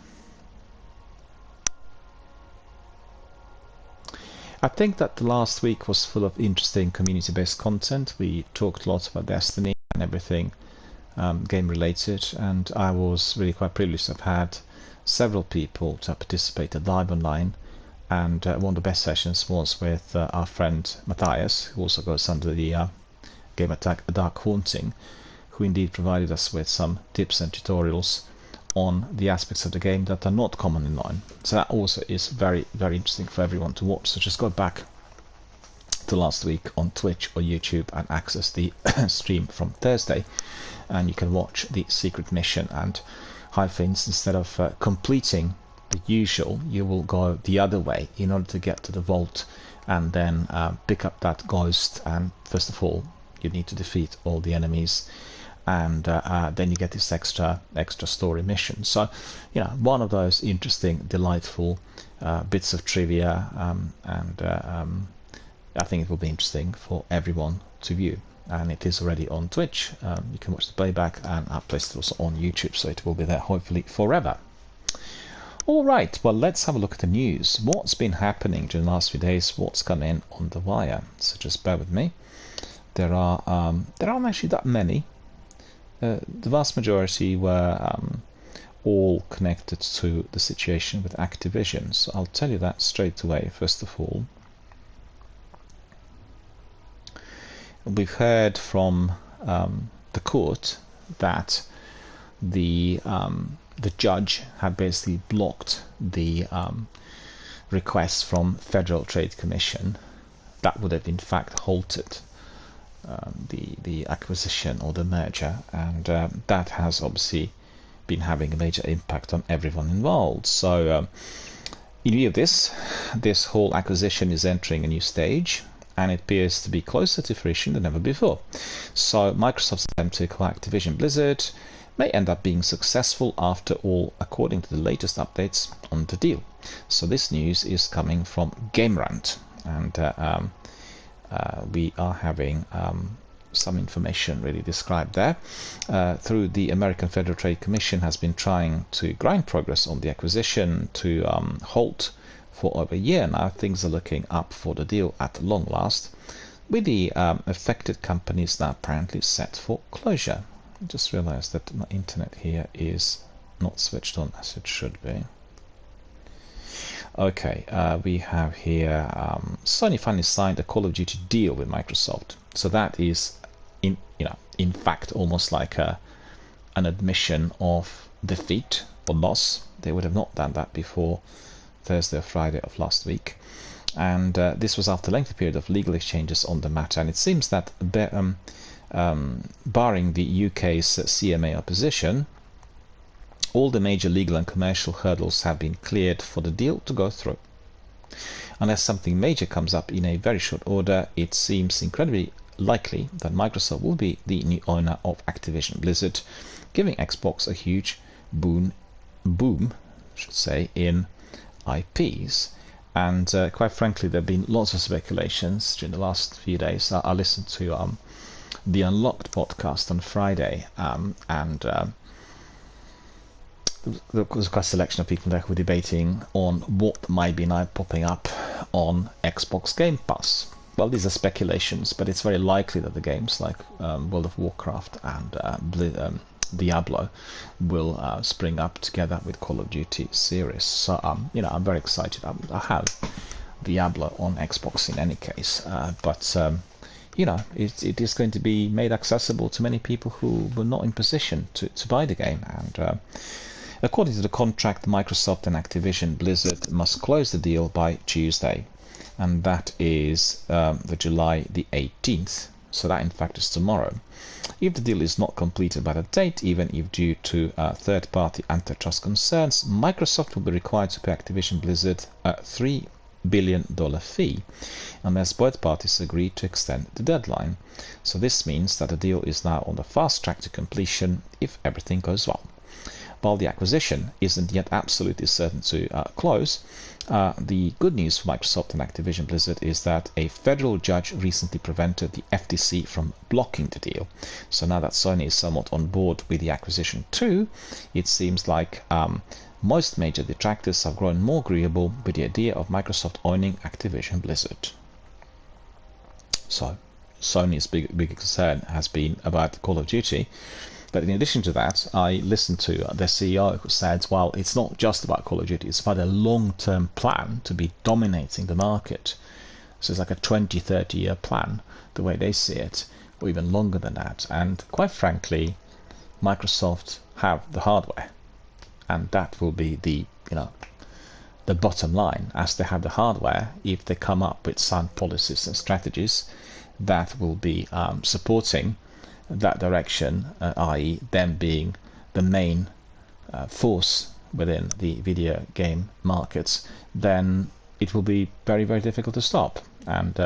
I think that the last week was full of interesting community-based content. We talked lots about Destiny and everything game-related, and I was really quite privileged to have had several people to have participated live online and one of the best sessions was with our friend Matthias, who also goes under the Game Attack Dark Haunting, who indeed provided us with some tips and tutorials on the aspects of the game that are not common in Nine. So that also is very, very interesting for everyone to watch. So just go back to last week on Twitch or YouTube and access the stream from Thursday, and you can watch the secret mission. And how, for instance, instead of completing the usual, you will go the other way in order to get to the vault and then pick up that ghost. And first of all, you need to defeat all the enemies, and then you get this extra story mission. So, you know, one of those interesting, delightful bits of trivia, and I think it will be interesting for everyone to view. And it is already on Twitch. You can watch the playback, and I've placed it also on YouTube, so it will be there hopefully forever. All right, well, let's have a look at the news. What's been happening during the last few days? What's come in on the wire? So just bear with me. There aren't actually that many. The vast majority were all connected to the situation with Activision. So I'll tell you that straight away. First of all, we've heard from the court that the judge had basically blocked the request from Federal Trade Commission that would have in fact halted the acquisition or the merger, and that has obviously been having a major impact on everyone involved. So in view of this whole acquisition is entering a new stage, and it appears to be closer to fruition than ever before. So Microsoft's attempt to acquire Activision Blizzard may end up being successful after all, according to the latest updates on the deal. So this news is coming from GameRant, and we are having some information really described there. Through the American Federal Trade Commission has been trying to grind progress on the acquisition to halt for over a year now. Things are looking up for the deal at long last, with the affected companies now apparently set for closure. I just realized that my internet here is not switched on as it should be. Okay, we have here Sony finally signed a Call of Duty deal with Microsoft. So that is, in fact, almost like an admission of defeat or loss. They would have not done that before Thursday or Friday of last week, and this was after a lengthy period of legal exchanges on the matter. And it seems that barring the UK's CMA opposition, all the major legal and commercial hurdles have been cleared for the deal to go through. Unless something major comes up in a very short order, it seems incredibly likely that Microsoft will be the new owner of Activision Blizzard, giving Xbox a huge boom, in IPs. And quite frankly, there have been lots of speculations during the last few days. I listened to the Unlocked podcast on Friday, and there was quite a selection of people there who were debating on what might be now popping up on Xbox Game Pass. Well, these are speculations, but it's very likely that the games like World of Warcraft and Diablo will spring up together with Call of Duty series. So I'm very excited. I have Diablo on Xbox in any case, but it is going to be made accessible to many people who were not in position to buy the game. And according to the contract, Microsoft and Activision Blizzard must close the deal by Tuesday, and that is the July the 18th. So that in fact is tomorrow. If the deal is not completed by that date, even if due to third-party antitrust concerns, Microsoft will be required to pay Activision Blizzard a $3 billion fee unless both parties agree to extend the deadline. So this means that the deal is now on the fast track to completion if everything goes well. While the acquisition isn't yet absolutely certain to close, the good news for Microsoft and Activision Blizzard is that a federal judge recently prevented the FTC from blocking the deal. So now that Sony is somewhat on board with the acquisition too, it seems like most major detractors have grown more agreeable with the idea of Microsoft owning Activision Blizzard. So Sony's big concern has been about Call of Duty, But in addition to that, I listened to the CEO who said, well, it's not just about Call of Duty, it's about a long-term plan to be dominating the market. So it's like a 20-30 year plan, the way they see it, or even longer than that. And quite frankly, Microsoft have the hardware, and that will be the the bottom line. As they have the hardware, if they come up with sound policies and strategies that will be supporting that direction, i.e. them being the main force within the video game markets, then it will be very, very difficult to stop. And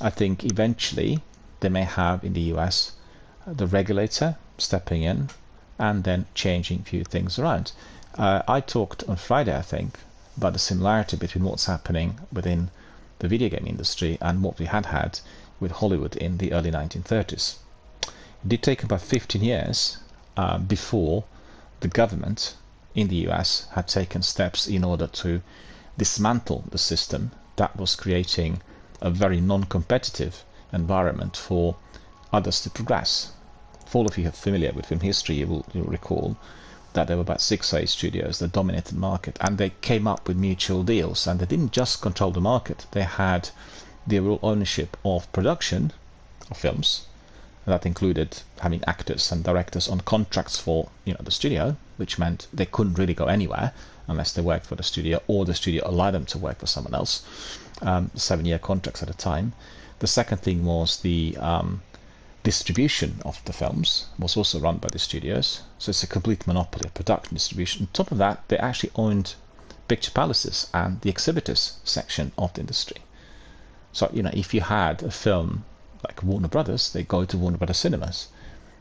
I think eventually they may have in the US the regulator stepping in and then changing a few things around. I talked on Friday, I think, about the similarity between what's happening within the video game industry and what we had with Hollywood in the early 1930s. It did take about 15 years before the government in the US had taken steps in order to dismantle the system that was creating a very non-competitive environment for others to progress. For all of you who are familiar with film history, you'll recall that there were about 6 or 8 studios that dominated the market, and they came up with mutual deals, and they didn't just control the market, they had the overall ownership of production of films. That included having actors and directors on contracts for the studio, which meant they couldn't really go anywhere unless they worked for the studio or the studio allowed them to work for someone else. 7-year contracts at a time. The second thing was the distribution of the films was also run by the studios, so it's a complete monopoly of production distribution. On top of that, they actually owned picture palaces and the exhibitors section of the industry. So if you had a film like Warner Brothers, they go to Warner Brothers cinemas,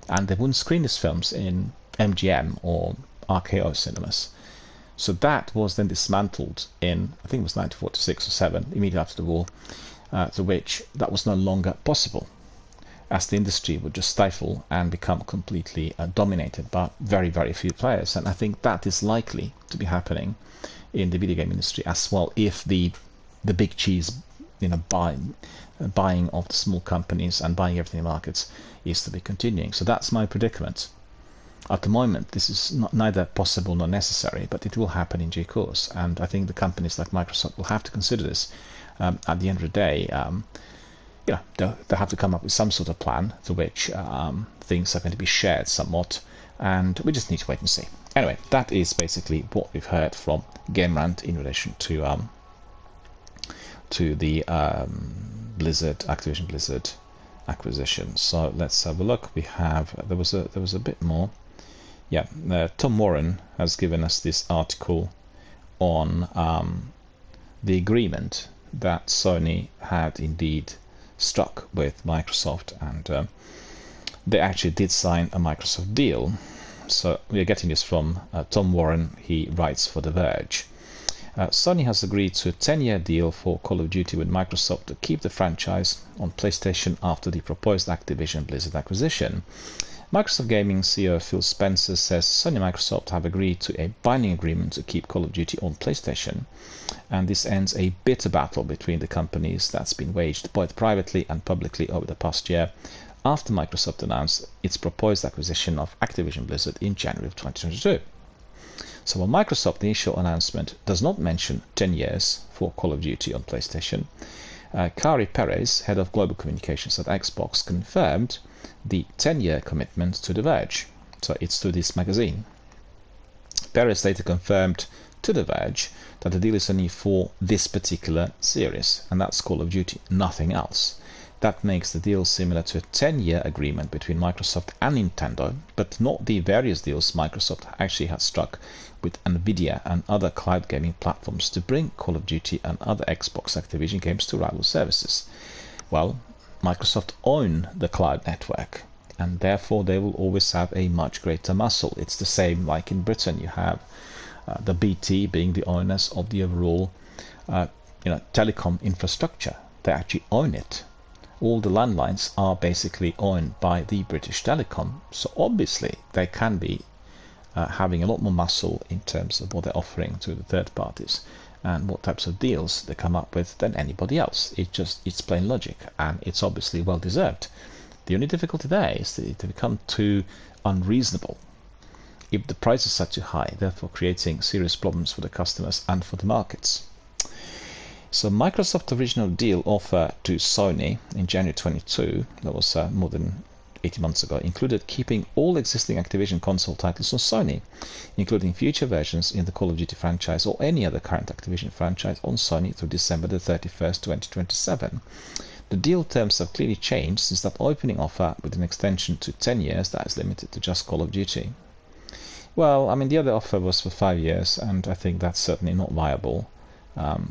and they wouldn't screen these films in MGM or RKO cinemas. So that was then dismantled in, I think it was 1946 or 7, immediately after the war, to which that was no longer possible, as the industry would just stifle and become completely dominated by very, very few players. And I think that is likely to be happening in the video game industry as well, if the big cheese buying of the small companies and buying everything in markets is to be continuing. So that's my predicament. At the moment, this is neither possible nor necessary, but it will happen in due course. And I think the companies like Microsoft will have to consider this. At the end of the day, they'll have to come up with some sort of plan to which things are going to be shared somewhat, and we just need to wait and see. Anyway, that is basically what we've heard from Game Rant in relation to the Activision Blizzard acquisition. So let's have a look. There was a bit more. Yeah, Tom Warren has given us this article on the agreement that Sony had indeed struck with Microsoft, and they actually did sign a Microsoft deal. So we are getting this from Tom Warren. He writes for The Verge. Sony has agreed to a 10-year deal for Call of Duty with Microsoft to keep the franchise on PlayStation after the proposed Activision Blizzard acquisition. Microsoft Gaming CEO Phil Spencer says Sony and Microsoft have agreed to a binding agreement to keep Call of Duty on PlayStation, and this ends a bitter battle between the companies that's been waged both privately and publicly over the past year, after Microsoft announced its proposed acquisition of Activision Blizzard in January of 2022. So while Microsoft's initial announcement does not mention 10 years for Call of Duty on PlayStation, Kari Perez, head of global communications at Xbox, confirmed the 10-year commitment to The Verge. So it's to this magazine. Perez later confirmed to The Verge that the deal is only for this particular series, and that's Call of Duty, nothing else. That makes the deal similar to a 10-year agreement between Microsoft and Nintendo, but not the various deals Microsoft actually has struck with Nvidia and other cloud gaming platforms to bring Call of Duty and other Xbox Activision games to rival services. Well, Microsoft own the cloud network, and therefore they will always have a much greater muscle. It's the same like in Britain. You have the BT being the owners of the overall telecom infrastructure. They actually own it. All the landlines are basically owned by the British Telecom, so obviously they can be having a lot more muscle in terms of what they're offering to the third parties and what types of deals they come up with than anybody else. It's plain logic, and it's obviously well deserved. The only difficulty there is that they become too unreasonable if the prices are too high, therefore creating serious problems for the customers and for the markets. So Microsoft's original deal offer to Sony in January 22, that was more than 18 months ago, included keeping all existing Activision console titles on Sony, including future versions in the Call of Duty franchise or any other current Activision franchise on Sony through December the 31st, 2027. The deal terms have clearly changed since that opening offer, with an extension to 10 years that is limited to just Call of Duty. Well, I mean, the other offer was for 5 years, and I think that's certainly not viable,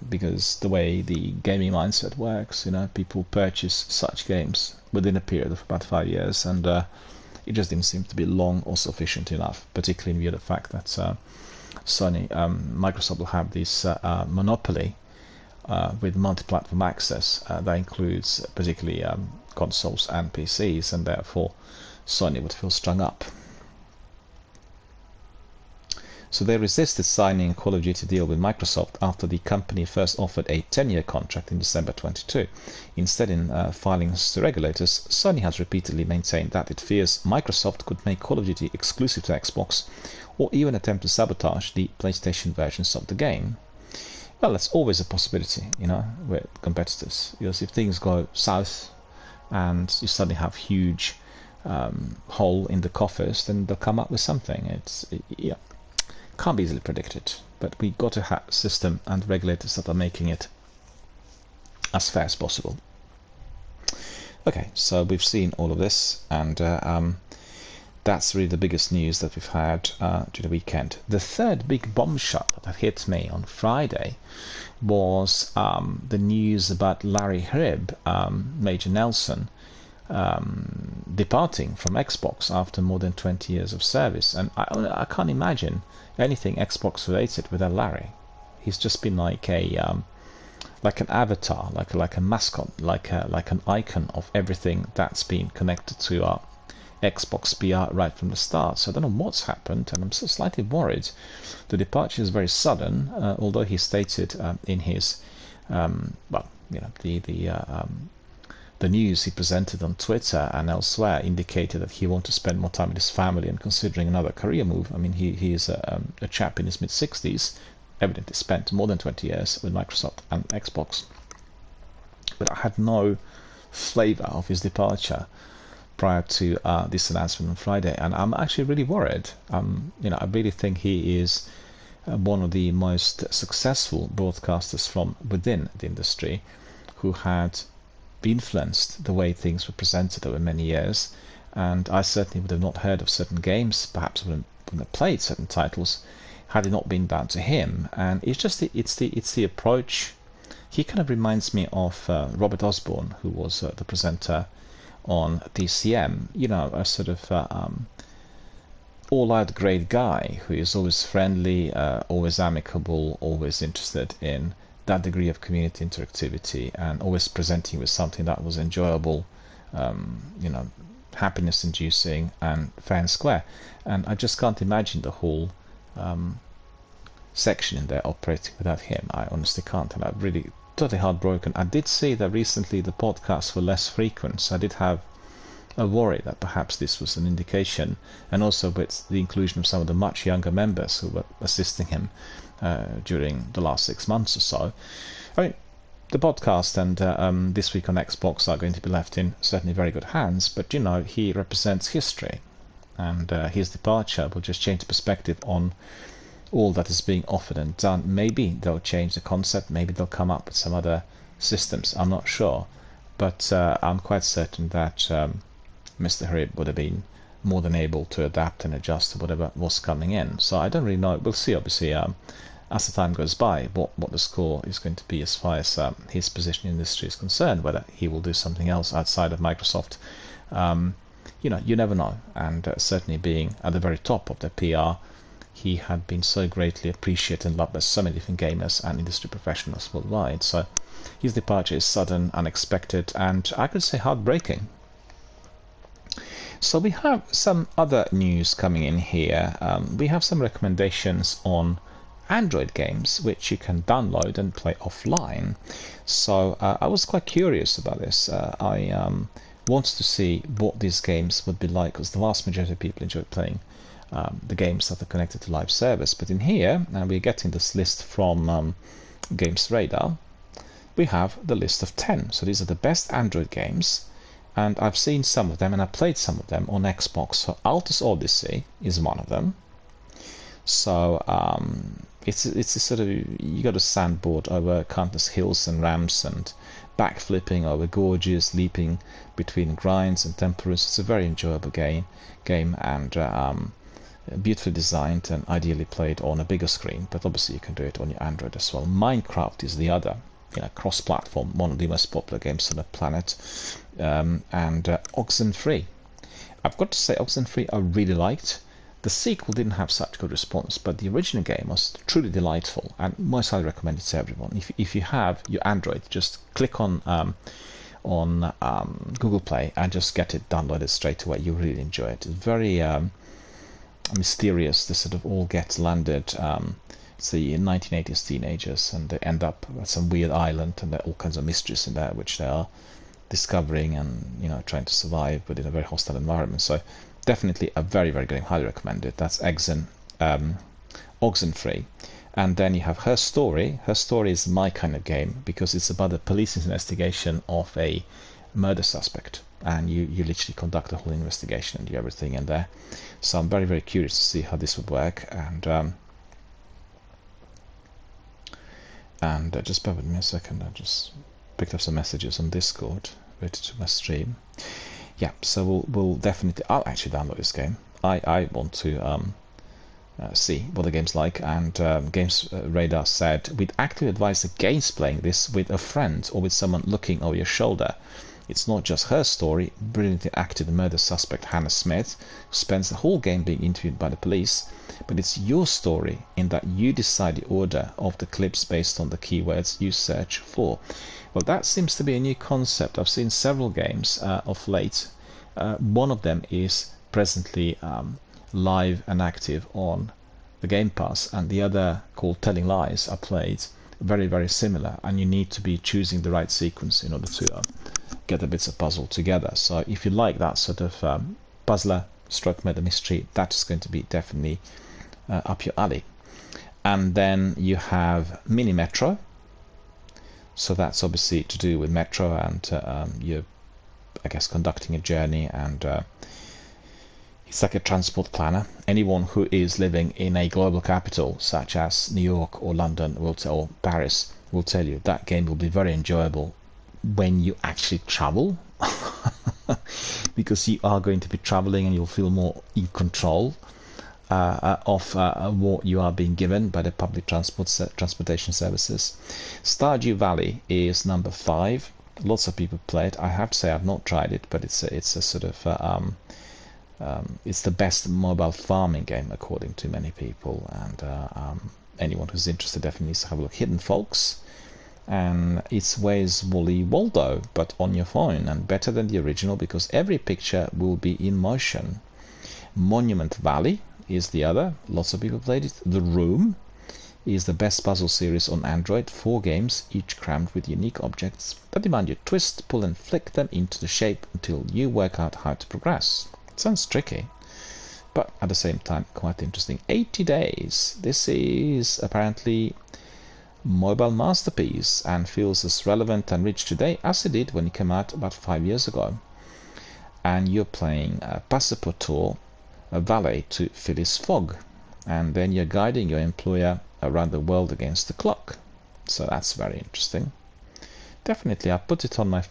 because the way the gaming mindset works, people purchase such games within a period of about 5 years, and it just didn't seem to be long or sufficient enough, particularly in view of the fact that Microsoft will have this monopoly with multi-platform access that includes particularly consoles and PCs, and therefore Sony would feel strung up. So they resisted signing a Call of Duty deal with Microsoft after the company first offered a 10-year contract in December 22. Instead, in filings to regulators, Sony has repeatedly maintained that it fears Microsoft could make Call of Duty exclusive to Xbox, or even attempt to sabotage the PlayStation versions of the game. Well, that's always a possibility, with competitors, because if things go south and you suddenly have huge hole in the coffers, then they'll come up with something. Can't be easily predicted, but we got to have a system and regulators that are making it as fair as possible. Okay, so we've seen all of this, and that's really the biggest news that we've had during the weekend. The third big bombshell that hit me on Friday was the news about Larry Hryb, Major Nelson, departing from Xbox after more than 20 years of service. And I can't imagine anything Xbox related without Larry. He's just been like an avatar, like a mascot, like an icon of everything that's been connected to Xbox PR right from the start. So I don't know what's happened, and I'm still slightly worried. The departure is very sudden, although he stated in his the news he presented on Twitter and elsewhere indicated that he wanted to spend more time with his family and considering another career move. I mean, he is a chap in his mid-60s, evidently spent more than 20 years with Microsoft and Xbox. But I had no flavour of his departure prior to this announcement on Friday, and I'm actually really worried. I really think he is one of the most successful broadcasters from within the industry who had influenced the way things were presented over many years, and I certainly would have not heard of certain games, perhaps wouldn't have played certain titles had it not been down to him. And it's the approach. He kind of reminds me of Robert Osborne, who was the presenter on DCM, a sort of all-out great guy who is always friendly, always amicable, always interested in that degree of community interactivity, and always presenting with something that was enjoyable, happiness inducing and fair and square. And I just can't imagine the whole section in there operating without him. I honestly can't, and I'm really totally heartbroken. I did see that recently the podcasts were less frequent, so I did have a worry that perhaps this was an indication, and also with the inclusion of some of the much younger members who were assisting him during the last 6 months or so. I mean, the podcast and This Week on Xbox are going to be left in certainly very good hands, but he represents history, and his departure will just change the perspective on all that is being offered and done. Maybe they'll change the concept, maybe they'll come up with some other systems, I'm not sure, but I'm quite certain that Mr. Hryb would have been more than able to adapt and adjust to whatever was coming in. So I don't really know. We'll see, obviously, as the time goes by, what the score is going to be as far as his position in the industry is concerned, whether he will do something else outside of Microsoft. You never know. And certainly being at the very top of the PR, he had been so greatly appreciated and loved by so many different gamers and industry professionals worldwide. So his departure is sudden, unexpected, and I could say heartbreaking. So we have some other news coming in here. We have some recommendations on Android games which you can download and play offline. So I was quite curious about this. I wants to see what these games would be like, because the vast majority of people enjoy playing the games that are connected to live service. But in here, and we're getting this list from Games Radar, we have the list of 10. So these are the best Android games, and I've seen some of them and I played some of them on Xbox. So Altus Odyssey is one of them. So it's a sort of, you got a sandboard over countless hills and ramps and backflipping over gorges, leaping between grinds and temperatures. It's a very enjoyable game and beautifully designed and ideally played on a bigger screen, but obviously you can do it on your Android as well. Minecraft is the other, cross-platform, one of the most popular games on the planet, and Oxenfree. I've got to say, Oxenfree I really liked. The sequel didn't have such good response, but the original game was truly delightful and most highly recommended to everyone. If you have your Android, just click on Google Play and just get it downloaded straight away. You really enjoy it. It's very mysterious. They sort of all get landed. It's the 1980s teenagers, and they end up at some weird island, and there are all kinds of mysteries in there which they are discovering and trying to survive, but in a very hostile environment. So definitely a very, very good game. Highly recommended. That's Oxenfree. And then you have Her Story. Her Story is my kind of game because it's about the police investigation of a murder suspect, and you literally conduct the whole investigation and do everything in there. So I'm very, very curious to see how this would work. And just bear with me a second. I just picked up some messages on Discord related to my stream. Yeah, so we'll definitely, I'll actually download this game. I want to see what the game's like, and Games Radar said, we'd actively advise against playing this with a friend or with someone looking over your shoulder. It's not just her story. Brilliantly acted murder suspect Hannah Smith, who spends the whole game being interviewed by the police, but it's your story in that you decide the order of the clips based on the keywords you search for. Well, that seems to be a new concept. I've seen several games of late. One of them is presently live and active on the Game Pass, and the other, called Telling Lies, are played very, very similar, and you need to be choosing the right sequence in order to get the bits of puzzle together. So if you like that sort of puzzler stroke murder mystery, that is going to be definitely up your alley. And then you have Mini Metro. So that's obviously to do with Metro, and you're, I guess, conducting a journey, and it's like a transport planner. Anyone who is living in a global capital such as New York or London or Paris will tell you that game will be very enjoyable when you actually travel, because you are going to be traveling and you'll feel more in control of what you are being given by the public transportation services. Stardew Valley is number 5. Lots of people play it. I have to say I've not tried it, but it's a sort of it's the best mobile farming game according to many people, and anyone who's interested definitely needs to have a look. Hidden Folks, and it's Where's Wally Waldo, but on your phone, and better than the original because every picture will be in motion. Monument Valley is the other. Lots of people played it. The Room is the best puzzle series on Android. 4 games, each crammed with unique objects that demand you twist, pull and flick them into the shape until you work out how to progress. Sounds tricky, but at the same time quite interesting. 80 Days. This is apparently mobile masterpiece and feels as relevant and rich today as it did when it came out about 5 years ago. And you're playing Passepartout, a valet to Phileas Fogg, and then you're guiding your employer around the world against the clock. So that's very interesting. Definitely, I put it on my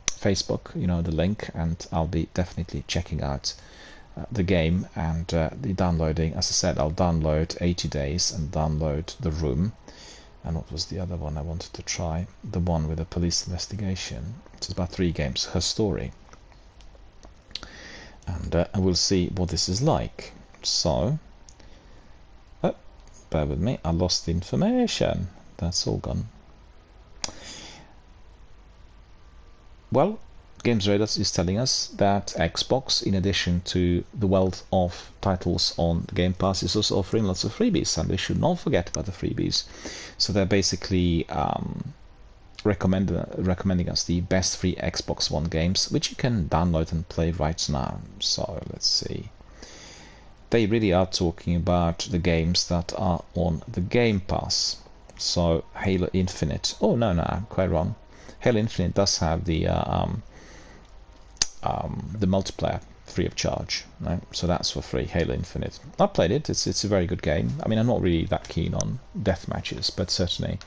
Facebook, the link, and I'll be definitely checking out the game and the downloading. As I said, I'll download 80 Days and download The Room. And what was the other one I wanted to try? The one with the police investigation. It's about 3 games. Her Story. And we'll see what this is like. So, bear with me, I lost the information. That's all gone. Well, Games Radar is telling us that Xbox, in addition to the wealth of titles on the Game Pass, is also offering lots of freebies, and we should not forget about the freebies. So they're basically recommending us the best free Xbox One games, which you can download and play right now. So let's see. They really are talking about the games that are on the Game Pass. So Halo Infinite. Oh no, I'm quite wrong. Halo Infinite does have the multiplayer free of charge, right? So that's for free. Halo Infinite. I played it. It's a very good game. I mean, I'm not really that keen on death matches, but certainly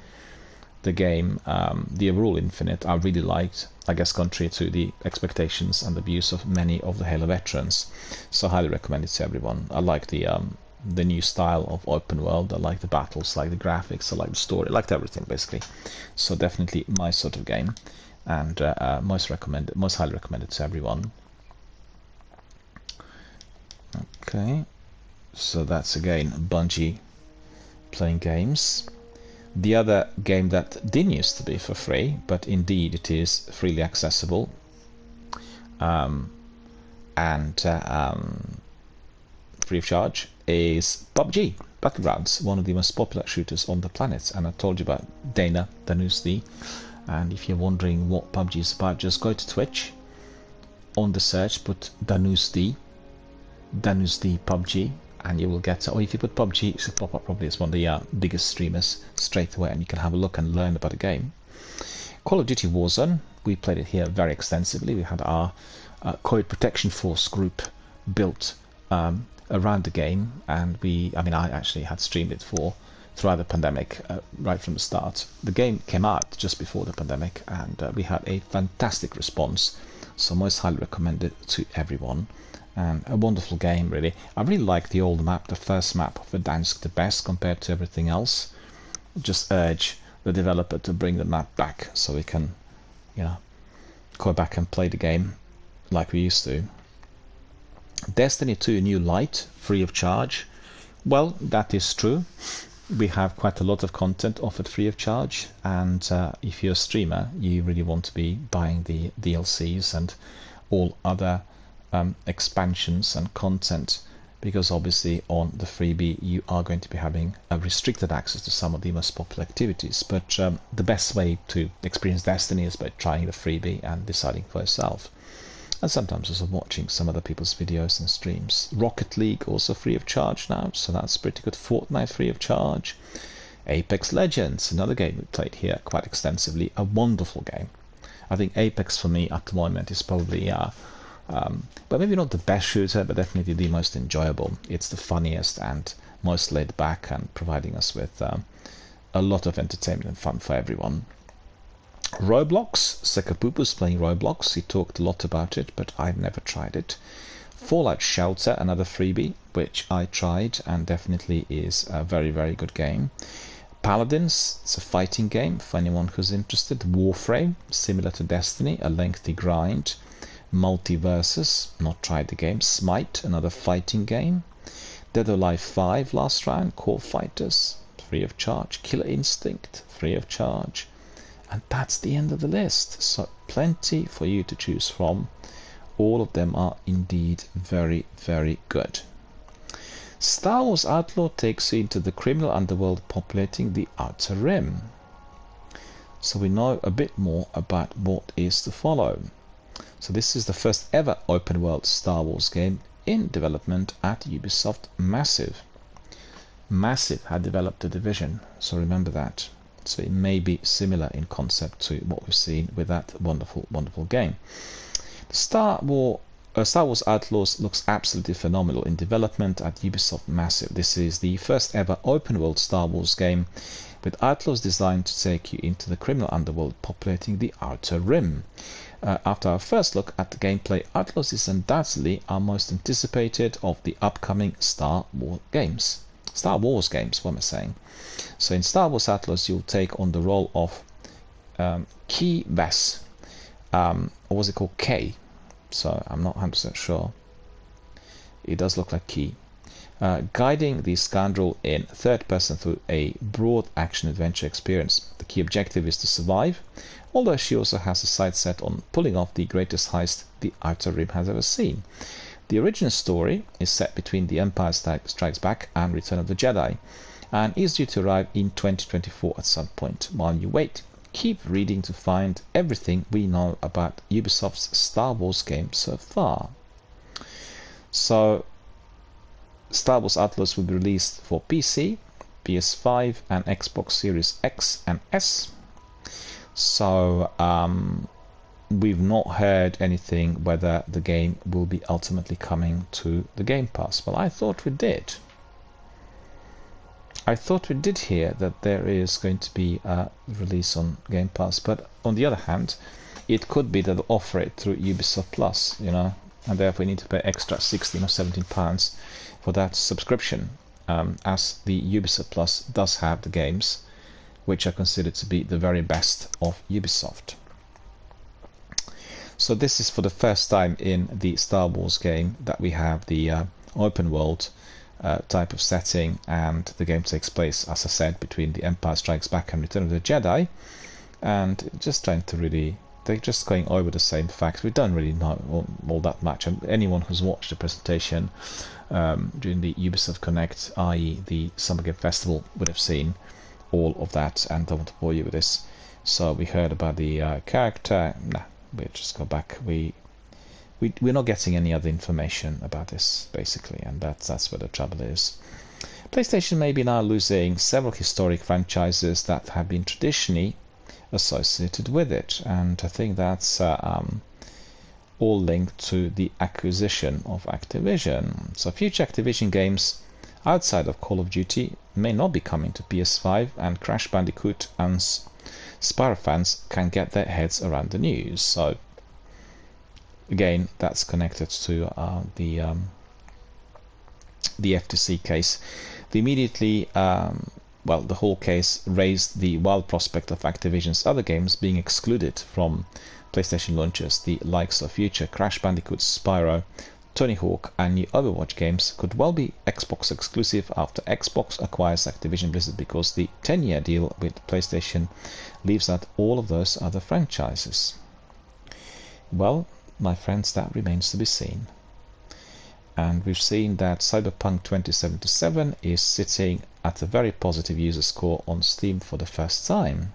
the game, the overall Infinite, I really liked. I guess contrary to the expectations and the views of many of the Halo veterans. So I highly recommend it to everyone. I like the new style of open world. I like the battles, I like the graphics, I like the story, I liked everything basically. So definitely my sort of game, and most highly recommended to everyone. Okay, so that's again Bungie playing games. The other game that didn't used to be for free, but indeed it is freely accessible, and free of charge, is PUBG Battlegrounds, one of the most popular shooters on the planet. And I told you about Dana Danusdi, and if you're wondering what PUBG is about, just go to Twitch, on the search put Danusdi PUBG, and you will get, or if you put PUBG, it should pop up probably as one of the biggest streamers straight away, and you can have a look and learn about the game. Call of Duty Warzone, we played it here very extensively. We had our COVID Protection Force group built around the game, and I actually had streamed it throughout the pandemic, right from the start. The game came out just before the pandemic, and we had a fantastic response, so most highly recommended to everyone. And a wonderful game, really. I really like the old map, the first map of Verdansk, the best compared to everything else. Just urge the developer to bring the map back so we can, go back and play the game like we used to. Destiny 2 New Light, free of charge. Well, that is true. We have quite a lot of content offered free of charge, and if you're a streamer, you really want to be buying the DLCs and all other expansions and content, because obviously on the freebie you are going to be having restricted access to some of the most popular activities. But the best way to experience Destiny is by trying the freebie and deciding for yourself, and sometimes also watching some other people's videos and streams. Rocket League also free of charge now, so that's pretty good. Fortnite free of charge. Apex Legends, another game we played here quite extensively, a wonderful game. I think Apex for me at the moment is probably but maybe not the best shooter, but definitely the most enjoyable. It's the funniest and most laid back, and providing us with a lot of entertainment and fun for everyone. Roblox, Sekapupu's playing Roblox. He talked a lot about it, but I've never tried it. Fallout Shelter, another freebie, which I tried and definitely is a very, very good game. Paladins, it's a fighting game for anyone who's interested. Warframe, similar to Destiny, a lengthy grind. Multiversus, not tried the game. Smite, another fighting game. Dead or Alive 5, last round. Core Fighters, free of charge. Killer Instinct, free of charge. And that's the end of the list. So plenty for you to choose from. All of them are indeed very, very good. Star Wars Outlaw takes you into the criminal underworld populating the Outer Rim. So we know a bit more about what is to follow. So this is the first ever open world Star Wars game in development at Ubisoft Massive. Massive had developed The Division, so remember that. So it may be similar in concept to what we've seen with that wonderful, wonderful game. Star Wars Outlaws looks absolutely phenomenal in development at Ubisoft Massive. This is the first ever open world Star Wars game, with Outlaws designed to take you into the criminal underworld populating the Outer Rim. After our first look at the gameplay, Outlaws is undoubtedly our most anticipated of the upcoming Star Wars games. What am I saying? So in Star Wars Outlaws, you'll take on the role of Key Vess, or was it called K? So I'm not 100% sure. It does look like Key. Guiding the scoundrel in third person through a broad action adventure experience. The key objective is to survive, although she also has a sight set on pulling off the greatest heist the Outer Rim has ever seen. The original story is set between The Empire Strikes Back and Return of the Jedi, and is due to arrive in 2024 at some point. While you wait, keep reading to find everything we know about Ubisoft's Star Wars game so far. So, Star Wars Atlas will be released for PC, PS5 and Xbox Series X and S. So, we've not heard anything whether the game will be ultimately coming to the Game Pass. Well, I thought we did. I thought we did hear that there is going to be a release on Game Pass, but on the other hand, it could be that they'll offer it through Ubisoft Plus, you know, and therefore you need to pay extra 16 or 17 pounds for that subscription, as the Ubisoft Plus does have the games which are considered to be the very best of Ubisoft. So this is for the first time in the Star Wars game that we have the open world type of setting, and the game takes place, as I said, between The Empire Strikes Back and Return of the Jedi, and just trying to really, they're just going over the same facts. We don't really know all that much, and anyone who's watched the presentation during the Ubisoft Connect, i.e. the Summer Game Festival, would have seen all of that, and don't want to bore you with this. So we heard about the character. Nah, we'll just go back. We're not getting any other information about this, basically, and that's where the trouble is. PlayStation may be now losing several historic franchises that have been traditionally associated with it, and I think that's all linked to the acquisition of Activision. So future Activision games outside of Call of Duty may not be coming to PS5, and Crash Bandicoot and Spyro fans can get their heads around the news. So again, that's connected to the FTC case. They immediately, well, the whole case raised the wild prospect of Activision's other games being excluded from PlayStation launchers. The likes of future Crash Bandicoot, Spyro, Tony Hawk and new Overwatch games could well be Xbox exclusive after Xbox acquires Activision Blizzard, because the 10-year deal with PlayStation leaves out all of those other franchises. Well, my friends, that remains to be seen. And we've seen that Cyberpunk 2077 is sitting at a very positive user score on Steam for the first time.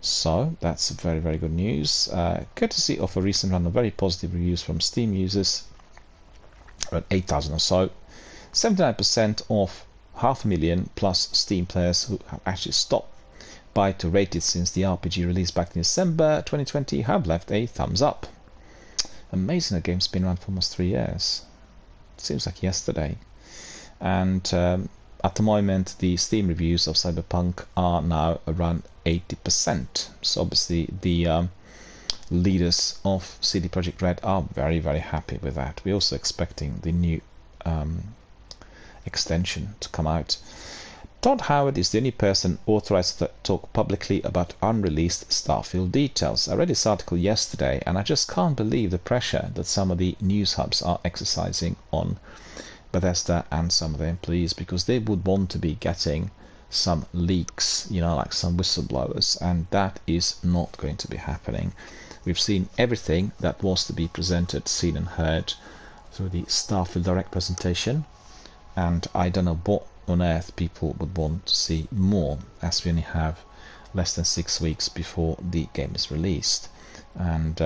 So that's very, very good news. Courtesy of a recent run of very positive reviews from Steam users, around 8,000 or so, 79% of 500,000 plus Steam players who have actually stopped by to rate it since the RPG release back in December 2020 have left a thumbs up. Amazing, the game's been around for almost 3 years. Seems like yesterday. And at the moment, the Steam reviews of Cyberpunk are now around 80%. So obviously the leaders of CD Projekt Red are very, very happy with that. We're also expecting the new extension to come out. Todd Howard is the only person authorized to talk publicly about unreleased Starfield details. I read this article yesterday, and I just can't believe the pressure that some of the news hubs are exercising on Bethesda and some of their employees, because they would want to be getting some leaks, you know, like some whistleblowers, and that is not going to be happening. We've seen everything that was to be presented, seen and heard through the Starfield Direct presentation, and I don't know what on earth people would want to see more, as we only have less than 6 weeks before the game is released. And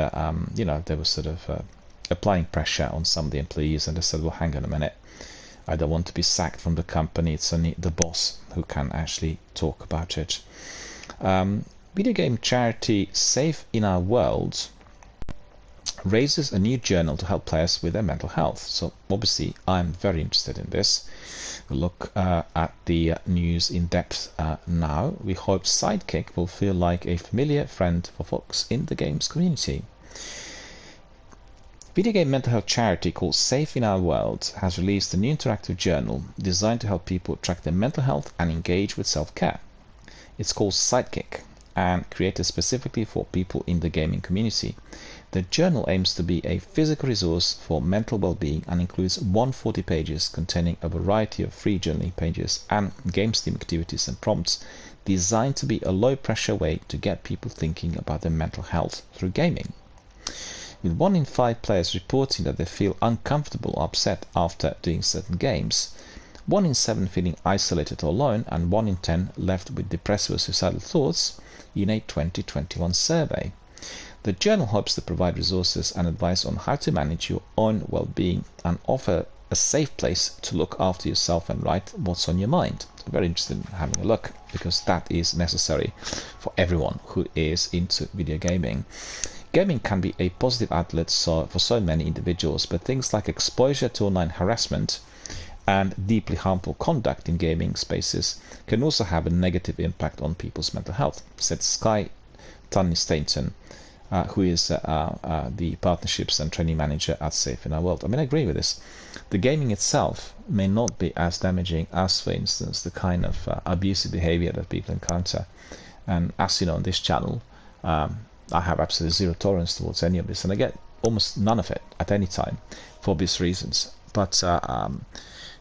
you know, they were sort of applying pressure on some of the employees, and they said, well, hang on a minute, I don't want to be sacked from the company, it's only the boss who can actually talk about it. Video game charity Safe in Our World raises a new journal to help players with their mental health. So obviously I'm very interested in this. We'll look at the news in depth now. We hope Sidekick will feel like a familiar friend for folks in the games community. Video game mental health charity called Safe in Our World has released a new interactive journal designed to help people track their mental health and engage with self-care. It's called Sidekick and created specifically for people in the gaming community. The journal aims to be a physical resource for mental well-being and includes 140 pages containing a variety of free journaling pages and game Steam activities and prompts designed to be a low-pressure way to get people thinking about their mental health through gaming. With 1 in 5 players reporting that they feel uncomfortable or upset after doing certain games, 1 in 7 feeling isolated or alone, and 1 in 10 left with depressive or suicidal thoughts, in a 2021 survey. The journal hopes to provide resources and advice on how to manage your own well-being and offer a safe place to look after yourself and write what's on your mind. I'm very interested in having a look, because that is necessary for everyone who is into video gaming. Gaming can be a positive outlet for so many individuals, but things like exposure to online harassment and deeply harmful conduct in gaming spaces can also have a negative impact on people's mental health, said Sky Tunny-Stainton, who is the partnerships and training manager at Safe in Our World. I mean, I agree with this. The gaming itself may not be as damaging as, for instance, the kind of abusive behavior that people encounter. And as you know, on this channel, I have absolutely zero tolerance towards any of this, and I get almost none of it at any time for obvious reasons. But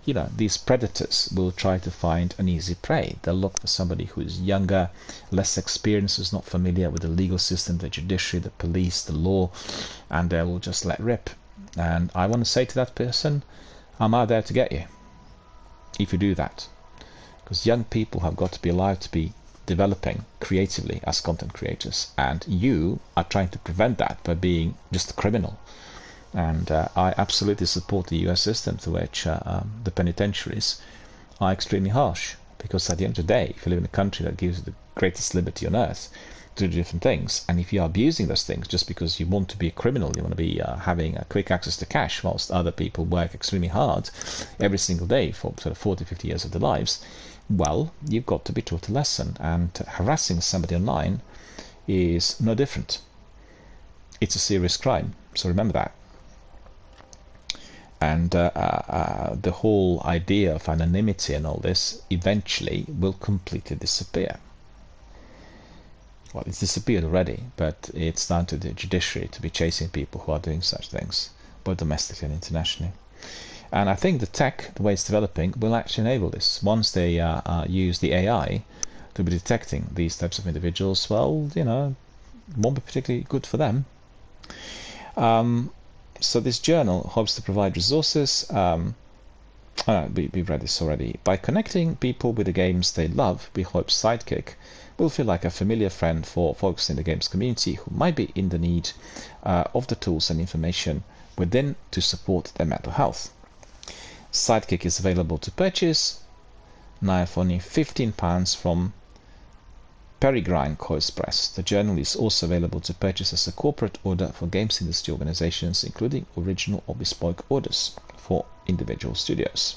you know, these predators will try to find an easy prey. They'll look for somebody who is younger, less experienced, who's not familiar with the legal system, the judiciary, the police, the law, and they will just let rip. And I want to say to that person, I'm out there to get you if you do that. Because young people have got to be allowed to be developing creatively as content creators, and you are trying to prevent that by being just a criminal. And I absolutely support the US system, to which the penitentiaries are extremely harsh, because at the end of the day, if you live in a country that gives you the greatest liberty on earth to do different things, and if you are abusing those things just because you want to be a criminal, you want to be having quick access to cash, whilst other people work extremely hard every single day for sort of 40, 50 years of their lives, well, you've got to be taught a lesson. And harassing somebody online is no different. It's a serious crime, so remember that. And the whole idea of anonymity and all this eventually will completely disappear. Well, it's disappeared already, but it's down to the judiciary to be chasing people who are doing such things, both domestically and internationally. And I think the tech, the way it's developing, will actually enable this. Once they use the AI to be detecting these types of individuals, well, you know, it won't be particularly good for them. So this journal hopes to provide resources. We've read this already. By connecting people with the games they love, we hope Sidekick will feel like a familiar friend for folks in the games community who might be in the need of the tools and information within to support their mental health. Sidekick is available to purchase now for only £15 from Peregrine Coast Press. The journal is also available to purchase as a corporate order for games industry organizations, including original or bespoke orders for individual studios.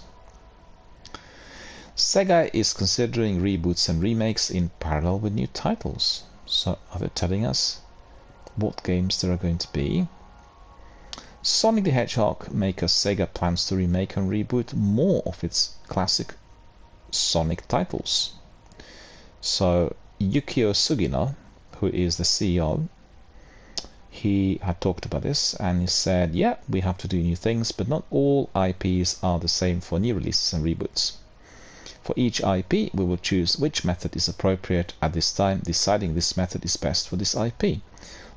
Sega is considering reboots and remakes in parallel with new titles. So are they telling us what games there are going to be? Sonic the Hedgehog maker Sega plans to remake and reboot more of its classic Sonic titles. So Yukio Sugino, who is the CEO, he had talked about this, and he said, yeah, we have to do new things, but not all IPs are the same for new releases and reboots. For each IP, we will choose which method is appropriate at this time, deciding this method is best for this IP.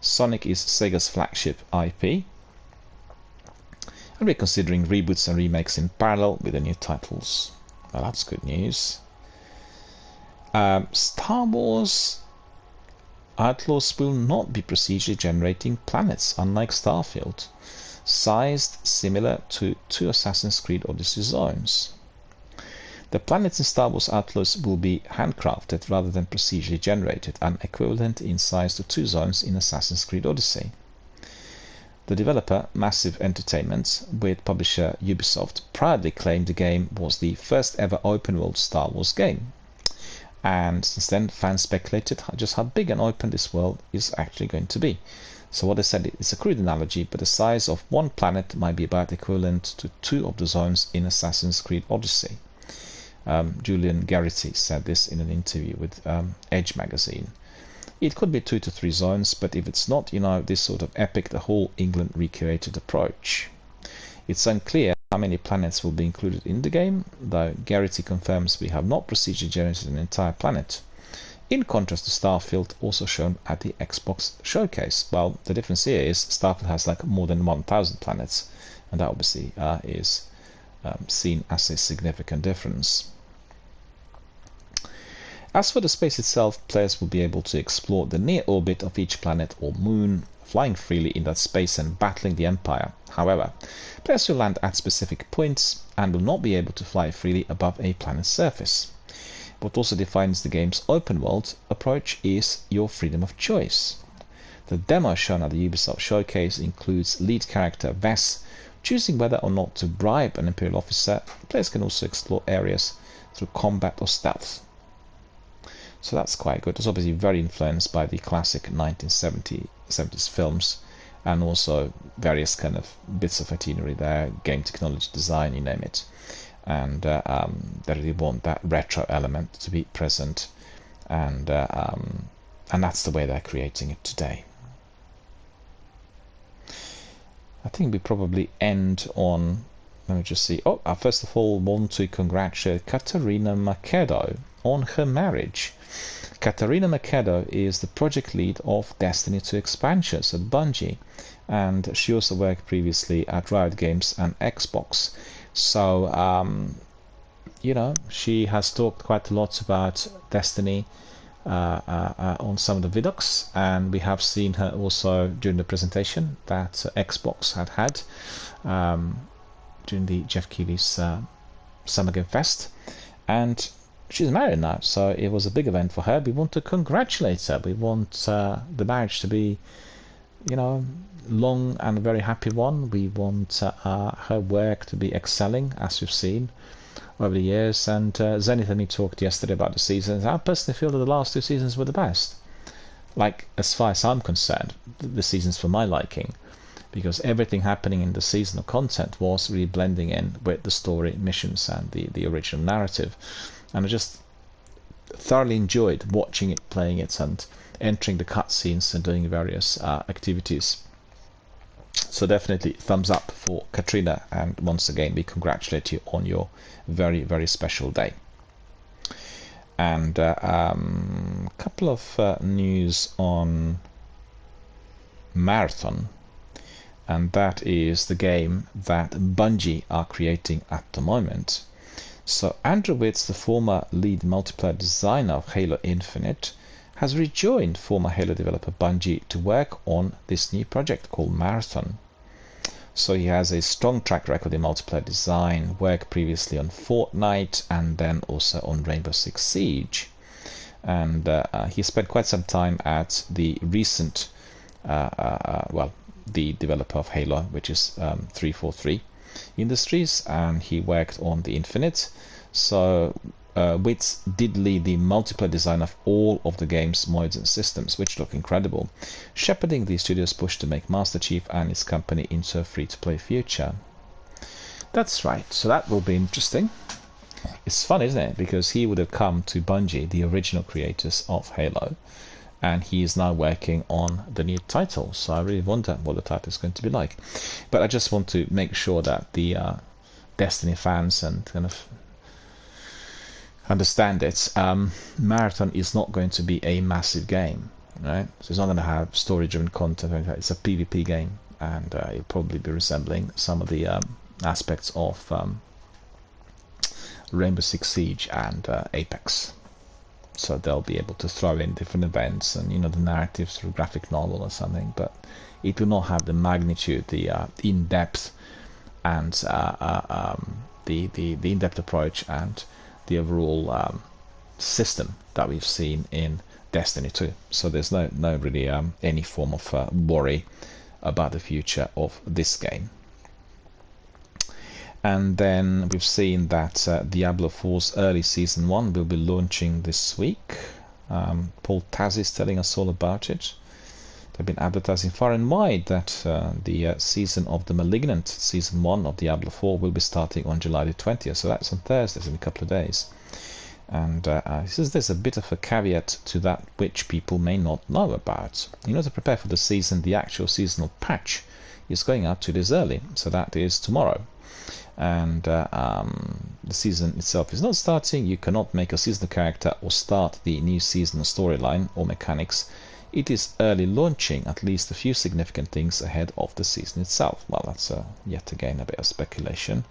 Sonic is Sega's flagship IP, and we're considering reboots and remakes in parallel with the new titles. Well, that's good news. Star Wars Outlaws will not be procedurally generating planets, unlike Starfield, sized similar to two Assassin's Creed Odyssey zones. The planets in Star Wars Outlaws will be handcrafted rather than procedurally generated, and equivalent in size to two zones in Assassin's Creed Odyssey. The developer, Massive Entertainment, with publisher Ubisoft, proudly claimed the game was the first ever open-world Star Wars game. And since then, fans speculated just how big and open this world is actually going to be. So what they said, it's a crude analogy, but the size of one planet might be about equivalent to two of the zones in Assassin's Creed Odyssey. Julian Garrity said this in an interview with Edge magazine. It could be 2 to 3 zones, but if it's not, this sort of epic, the whole England recreated approach. It's unclear how many planets will be included in the game, though Garrity confirms we have not procedurally generated an entire planet. In contrast to Starfield, also shown at the Xbox showcase. Well, the difference here is Starfield has like more than 1,000 planets, and that obviously is seen as a significant difference. As for the space itself, players will be able to explore the near orbit of each planet or moon, flying freely in that space and battling the Empire. However, players will land at specific points and will not be able to fly freely above a planet's surface. What also defines the game's open world approach is your freedom of choice. The demo shown at the Ubisoft showcase includes lead character Vess choosing whether or not to bribe an Imperial officer. Players can also explore areas through combat or stealth. So that's quite good. It's obviously very influenced by the classic 1970s films, and also various kind of bits of itinerary there, game technology, design, you name it. And they really want that retro element to be present, and that's the way they're creating it today. I think we probably end on, let me just see. Oh, I first of all want to congratulate Katarina Macedo on her marriage. Katarina Macedo is the project lead of Destiny 2 expansions at Bungie, and she also worked previously at Riot Games and Xbox. So, you know, she has talked quite a lot about Destiny on some of the vidocs, and we have seen her also during the presentation that Xbox had during the Jeff Keighley's Summer Game Fest, and she's married now, so it was a big event for her. We want to congratulate her. We want the marriage to be, you know, long and a very happy one. We want her work to be excelling, as we've seen over the years. And Zenith and me talked yesterday about the seasons. I personally feel that the last 2 seasons were the best. Like, as far as I'm concerned, the seasons for my liking, because everything happening in the seasonal content was really blending in with the story, missions, and the original narrative. And I just thoroughly enjoyed watching it, playing it, and entering the cutscenes and doing various activities. So definitely thumbs up for Katrina, and once again we congratulate you on your very, very special day. And a couple of news on Marathon, and that is the game that Bungie are creating at the moment. So Andrew Witz, the former lead multiplayer designer of Halo Infinite, has rejoined former Halo developer Bungie to work on this new project called Marathon. So he has a strong track record in multiplayer design, worked previously on Fortnite and then also on Rainbow Six Siege. And he spent quite some time at the recent, the developer of Halo, which is 343 Industries, and he worked on the Infinite. So Witz did lead the multiplayer design of all of the game's modes and systems, which look incredible, shepherding the studio's push to make Master Chief and his company into a free-to-play future. That's right, so that will be interesting. It's fun, isn't it? Because he would have come to Bungie, the original creators of Halo, and he is now working on the new title. So I really wonder what the title is going to be like. But I just want to make sure that the Destiny fans and kind of understand it. Marathon is not going to be a massive game, right? So it's not going to have story-driven content. It's a PvP game, and it'll probably be resembling some of the aspects of Rainbow Six Siege and Apex. So they'll be able to throw in different events and, you know, the narrative through graphic novel or something, but it will not have the magnitude, the in-depth, and the in-depth approach and the overall system that we've seen in Destiny 2. So there's no really any form of worry about the future of this game. And then we've seen that Diablo 4's early Season 1 will be launching this week. Paul Tazzi is telling us all about it. They've been advertising far and wide that the season of the Malignant, Season 1 of Diablo 4, will be starting on July the 20th. So that's on Thursdays in a couple of days. And he says there's a bit of a caveat to that which people may not know about. You know, to prepare for the season, the actual seasonal patch is going out 2 days early. So that is tomorrow. And the season itself is not starting. You cannot make a seasonal character or start the new seasonal storyline or mechanics. It is early launching at least a few significant things ahead of the season itself. Well, that's yet again a bit of speculation.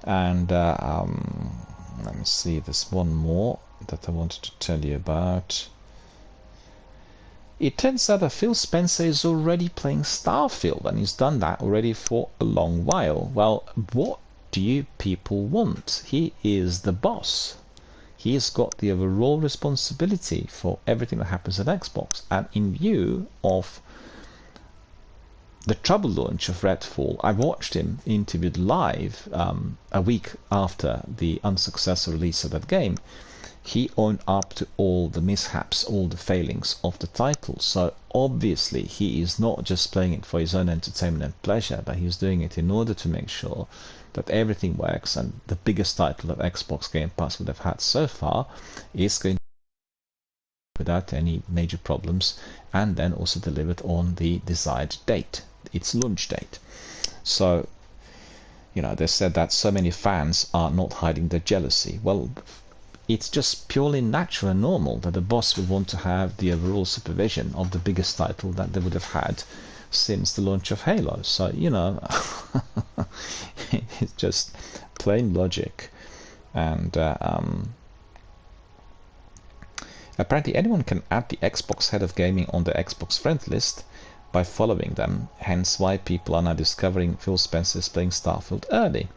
And let me see, there's one more. that I wanted to tell you about. It turns out that Phil Spencer is already playing Starfield, and he's done that already for a long while. Well, what do you people want? He is the boss. He's got the overall responsibility for everything that happens at Xbox, and in view of the trouble launch of Redfall, I watched him interviewed live a week after the unsuccessful release of that game. He owned up to all the mishaps, all the failings of the title. So obviously he is not just playing it for his own entertainment and pleasure, but he's doing it in order to make sure that everything works, and the biggest title that Xbox Game Pass would have had so far is going to without any major problems, and then also delivered on the desired date, its launch date. So, you know, they said that so many fans are not hiding their jealousy. Well, it's just purely natural and normal that the boss would want to have the overall supervision of the biggest title that they would have had since the launch of Halo. So, you know, it's just plain logic. And apparently anyone can add the Xbox head of gaming on the Xbox friend list by following them, hence why people are now discovering Phil Spencer is playing Starfield early.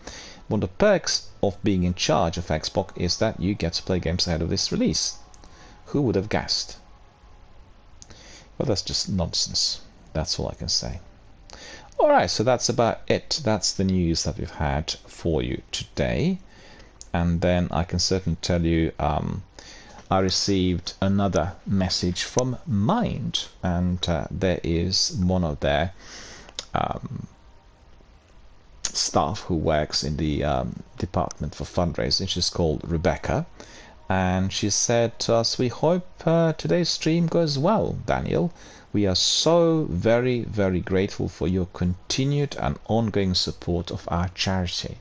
One of the perks of being in charge of Xbox is that you get to play games ahead of this release. Who would have guessed? Well, that's just nonsense. That's all I can say. Alright, so that's about it. That's the news that we've had for you today. And then I can certainly tell you I received another message from Mind, and there is one of their staff who works in the department for fundraising. She's called Rebecca, and she said to us, "We hope today's stream goes well, Daniel. We are so very, very grateful for your continued and ongoing support of our charity."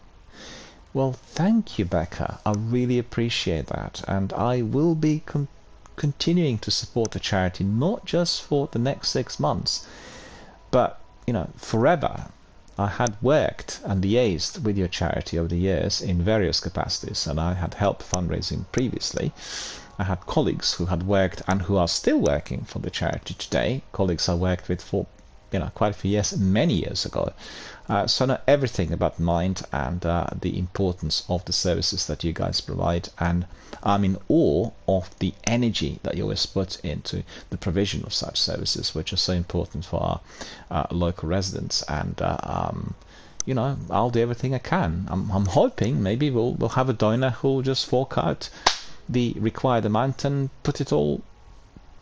Well, thank you, Becca. I really appreciate that, and I will be continuing to support the charity, not just for the next 6 months, but, you know, forever. I had worked and liaised with your charity over the years in various capacities, and I had helped fundraising previously. I had colleagues who had worked and who are still working for the charity today, colleagues I worked with for, you know, quite a few years, many years ago. So I know everything about Mind and the importance of the services that you guys provide, and I'm in awe of the energy that you always put into the provision of such services, which are so important for our local residents. And you know, I'll do everything I can. I'm hoping maybe we'll have a donor who'll just fork out the required amount and put it all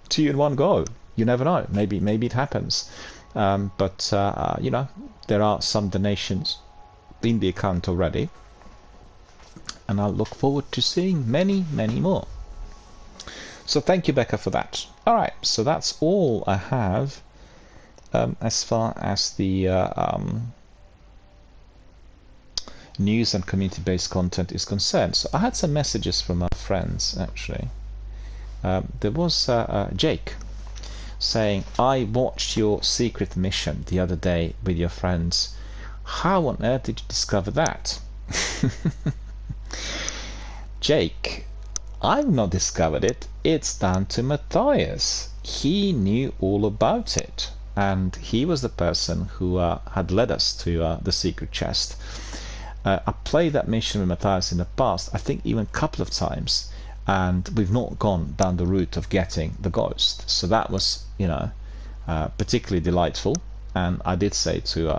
to you in one go. You never know. Maybe it happens. But you know, there are some donations in the account already, and I'll look forward to seeing many, many more. So thank you, Becca, for that. Alright, so that's all I have as far as the news and community-based content is concerned. So I had some messages from our friends, actually. There was Jake saying, "I watched your secret mission the other day with your friends. How on earth did you discover that?" Jake, I've not discovered it. It's down to Matthias. He knew all about it, and he was the person who had led us to the secret chest. I played that mission with Matthias in the past, I think even a couple of times, and we've not gone down the route of getting the ghost. So that was, you know, particularly delightful. And I did say to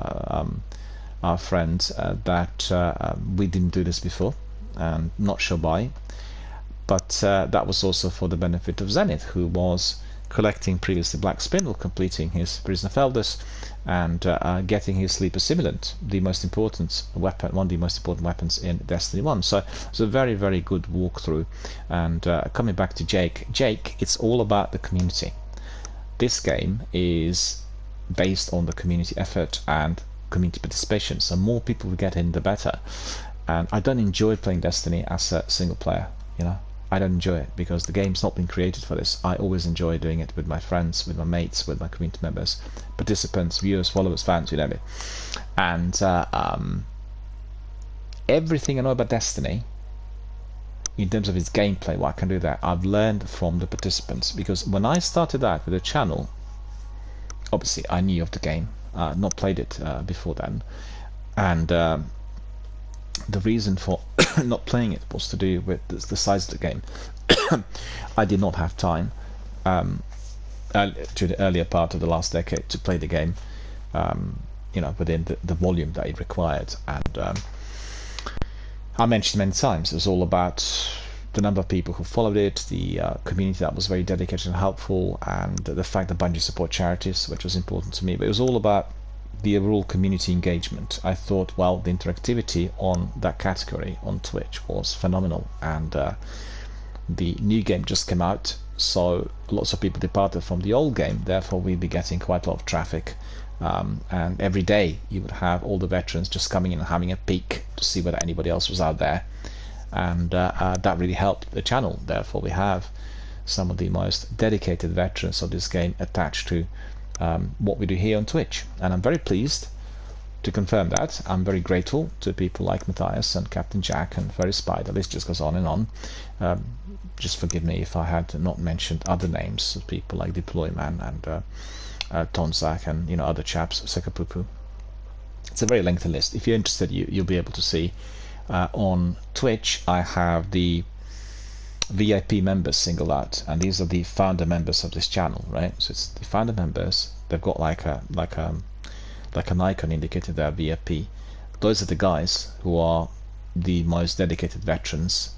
our friend that we didn't do this before, and not sure why, but that was also for the benefit of Zenith, who was collecting previously Black Spindle, completing his Prisoner of Elders, and getting his Sleeper Simulant, the most important weapon, one of the most important weapons in Destiny 1. So it's a very, very good walkthrough. And coming back to Jake, it's all about the community. This game is based on the community effort and community participation, so more people we get in, the better. And I don't enjoy playing Destiny as a single player, you know. I don't enjoy it because the game's not been created for this. I always enjoy doing it with my friends, with my mates, with my community members, participants, viewers, followers, fans, you know me. And everything I know about Destiny in terms of its gameplay, what I can do there, I've learned from the participants, because when I started out with the channel, obviously I knew of the game, not played it before then, and the reason for not playing it was to do with the size of the game. I did not have time to the earlier part of the last decade to play the game, within the volume that it required, and I mentioned many times, it was all about the number of people who followed it, the community that was very dedicated and helpful, and the fact that Bungie support charities, which was important to me. But it was all about the overall community engagement. I thought, well, the interactivity on that category on Twitch was phenomenal, and the new game just came out, so lots of people departed from the old game, therefore we'd be getting quite a lot of traffic. And every day you would have all the veterans just coming in and having a peek to see whether anybody else was out there, and that really helped the channel. Therefore we have some of the most dedicated veterans of this game attached to what we do here on Twitch, and I'm very pleased to confirm that. I'm very grateful to people like Matthias and Captain Jack and Furry Spy. The list just goes on and on. Just forgive me if I had not mentioned other names of people like Deployman and Tonzak and other chaps, Sekapupu. It's a very lengthy list. If you're interested, you'll be able to see on Twitch. I have the VIP members singled out, and these are the founder members of this channel, right? So it's the founder members. They've got like an icon indicated there, VIP. Those are the guys who are the most dedicated veterans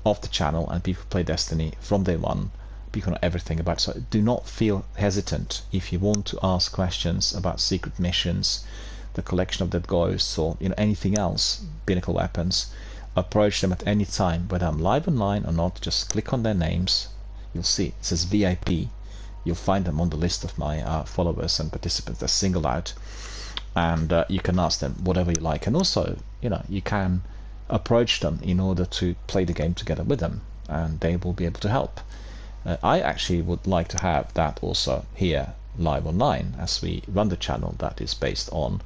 of the channel, and people who play Destiny from day one. People know everything about it. So do not feel hesitant if you want to ask questions about secret missions, the collection of dead ghosts, or anything else, Pinnacle weapons. Approach them at any time, whether I'm live online or not. Just click on their names. You'll see it says VIP. You'll find them on the list of my followers and participants. They're singled out, and you can ask them whatever you like. And also, you can approach them in order to play the game together with them, and they will be able to help. I actually would like to have that also here live online, as we run the channel that is based on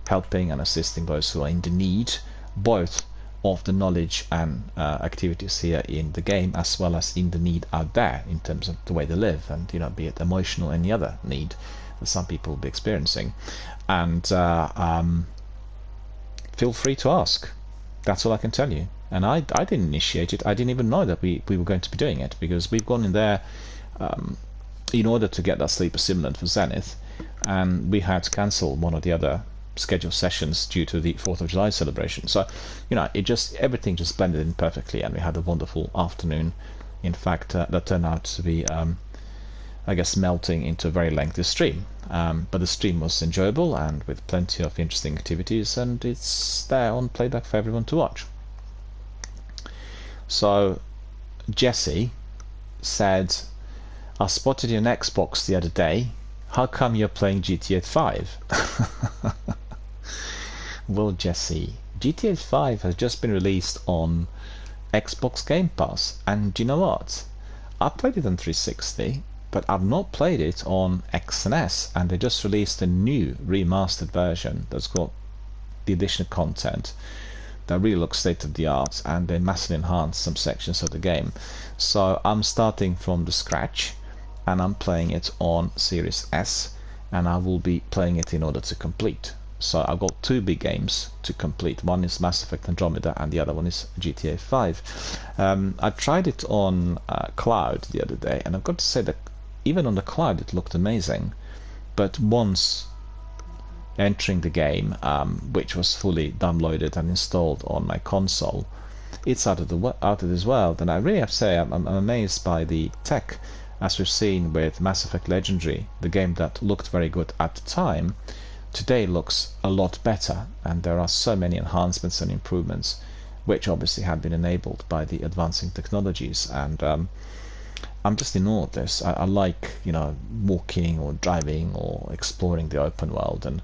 helping and assisting those who are in the need, both of the knowledge and activities here in the game, as well as in the need out there in terms of the way they live, and be it emotional or any other need that some people will be experiencing. And feel free to ask. That's all I can tell you. And I didn't initiate it. I didn't even know that we were going to be doing it, because we've gone in there in order to get that Sleeper Simulant for Zenith, and we had to cancel one of the other scheduled sessions due to the 4th of July celebration. So everything just blended in perfectly, and we had a wonderful afternoon. In fact, that turned out to be I guess melting into a very lengthy stream, but the stream was enjoyable and with plenty of interesting activities, and it's there on playback for everyone to watch. So Jesse said, I spotted you on Xbox the other day. How come you're playing GTA 5? Well, Jesse, GTA 5 has just been released on Xbox Game Pass, and do you know what? I played it on 360, but I've not played it on X and S, and they just released a new remastered version that's got the additional content that really looks state of the art, and they massively enhanced some sections of the game. So I'm starting from the scratch, and I'm playing it on Series S, and I will be playing it in order to complete. So I've got two big games to complete. One is Mass Effect Andromeda, and the other one is GTA 5. I tried it on cloud the other day, and I've got to say that even on the cloud it looked amazing, but once entering the game, which was fully downloaded and installed on my console, it's out of this world. And I really have to say I'm amazed by the tech, as we've seen with Mass Effect Legendary, the game that looked very good at the time. Today looks a lot better, and there are so many enhancements and improvements which obviously have been enabled by the advancing technologies, and I'm just in awe of this. I like walking or driving or exploring the open world, and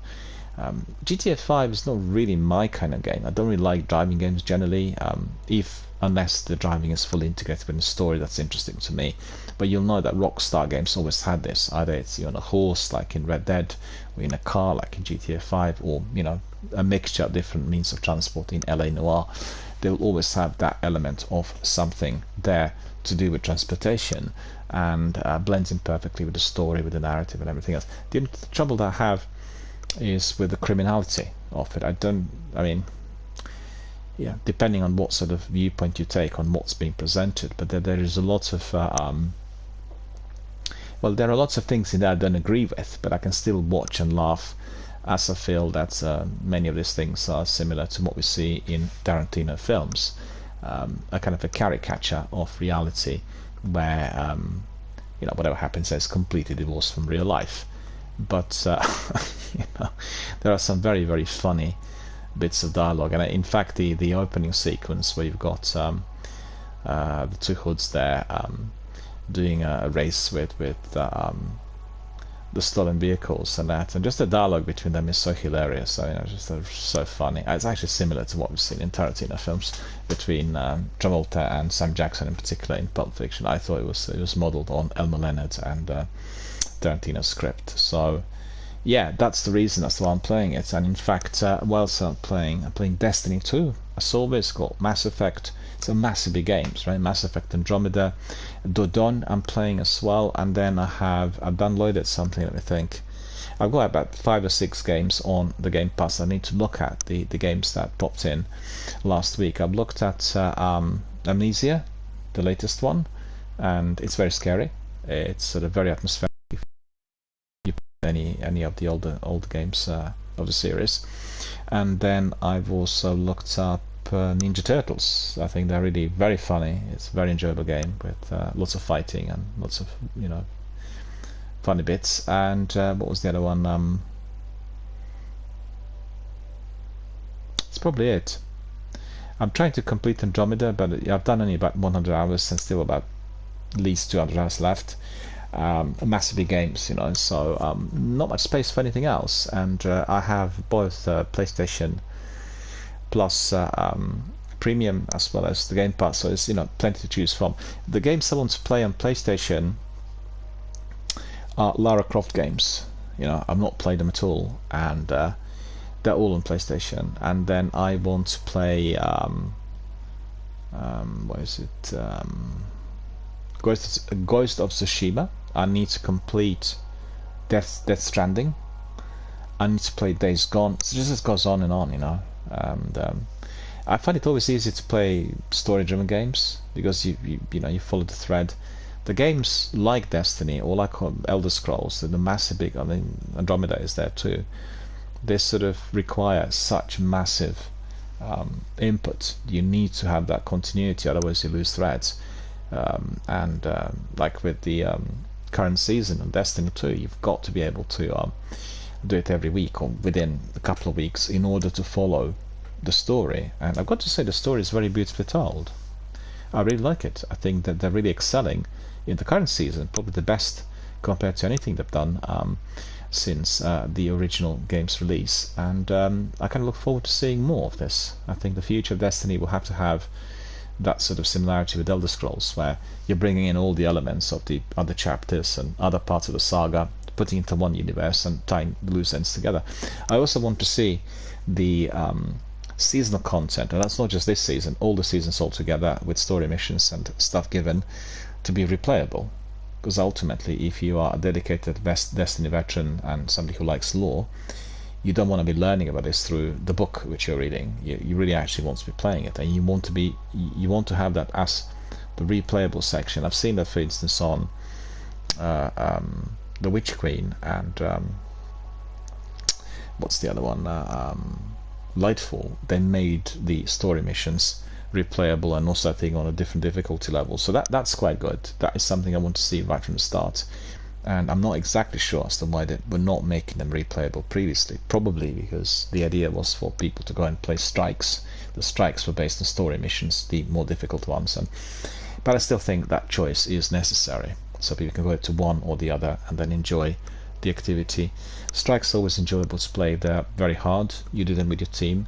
GTA 5 is not really my kind of game. I don't really like driving games generally. If unless the driving is fully integrated with the story that's interesting to me. But you'll know that Rockstar games always had this. Either it's you're on a horse like in Red Dead, or in a car like in GTA 5, or a mixture of different means of transport in LA Noire. They'll always have that element of something there to do with transportation, and blends in perfectly with the story, with the narrative and everything else. The only trouble that I have is with the criminality of it. Yeah, depending on what sort of viewpoint you take on what's being presented, but there is a lot of well, there are lots of things in there I don't agree with, but I can still watch and laugh, as I feel that many of these things are similar to what we see in Tarantino films, a kind of a caricature of reality where whatever happens is completely divorced from real life. But there are some very, very funny bits of dialogue, and in fact the opening sequence where you've got the two hoods there doing a race with the stolen vehicles and that, and just the dialogue between them is so hilarious. Just so funny. It's actually similar to what we've seen in Tarantino films between Travolta and Sam Jackson, in particular in Pulp Fiction. I thought it was modelled on Elmer Leonard and Tarantino's script. So yeah, that's the reason as to why I'm playing it. And in fact, whilst I'm playing Destiny 2, as always, called Mass Effect. It's a massive big games, right? Mass Effect Andromeda, Dodon I'm playing as well, and then I've downloaded something. Let me think. I've got about 5 or 6 games on the Game Pass. I need to look at the games that popped in last week. I've looked at Amnesia, the latest one, and it's very scary. It's sort of very atmospheric. If you play any of the older games of the series, and then I've also looked up Ninja Turtles. I think they're really very funny. It's a very enjoyable game with lots of fighting and lots of funny bits. And what was the other one? It's probably it. I'm trying to complete Andromeda, but I've done only about 100 hours and still about at least 200 hours left. Massively games, so not much space for anything else. And I have both PlayStation Plus Premium as well as the Game Pass, so it's plenty to choose from. The games I want to play on PlayStation are Lara Croft games. I've not played them at all, and they're all on PlayStation. And then I want to play what is it? Ghost of Tsushima. I need to complete Death Stranding. I need to play Days Gone. So just goes on and on, And I find it always easy to play story-driven games because you follow the thread. The games like Destiny or like Elder Scrolls, the massive big, Andromeda is there too. They sort of require such massive input. You need to have that continuity, otherwise you lose threads. Like with the current season of Destiny 2, you've got to be able to do it every week or within a couple of weeks in order to follow the story. And I've got to say, the story is very beautifully told. I really like it. I think that they're really excelling in the current season, probably the best compared to anything they've done since the original game's release. And I kind of look forward to seeing more of this. I think the future of Destiny will have to have that sort of similarity with Elder Scrolls, where you're bringing in all the elements of the other chapters and other parts of the saga, putting into one universe and tying the loose ends together. I also want to see the seasonal content, and that's not just this season, all the seasons all together with story missions and stuff given, to be replayable. Because ultimately, if you are a dedicated Destiny veteran and somebody who likes lore, you don't want to be learning about this through the book which you're reading. You really actually want to be playing it, and you want to have that as the replayable section. I've seen that, for instance, on The Witch Queen and what's the other one? Lightfall. They made the story missions replayable, and also I think on a different difficulty level. So that's quite good. That is something I want to see right from the start. And I'm not exactly sure as to why they were not making them replayable previously. Probably because the idea was for people to go and play strikes. The strikes were based on story missions, the more difficult ones. But I still think that choice is necessary, so people can go to one or the other and then enjoy the activity. Strikes are always enjoyable to play. They're very hard. You do them with your team,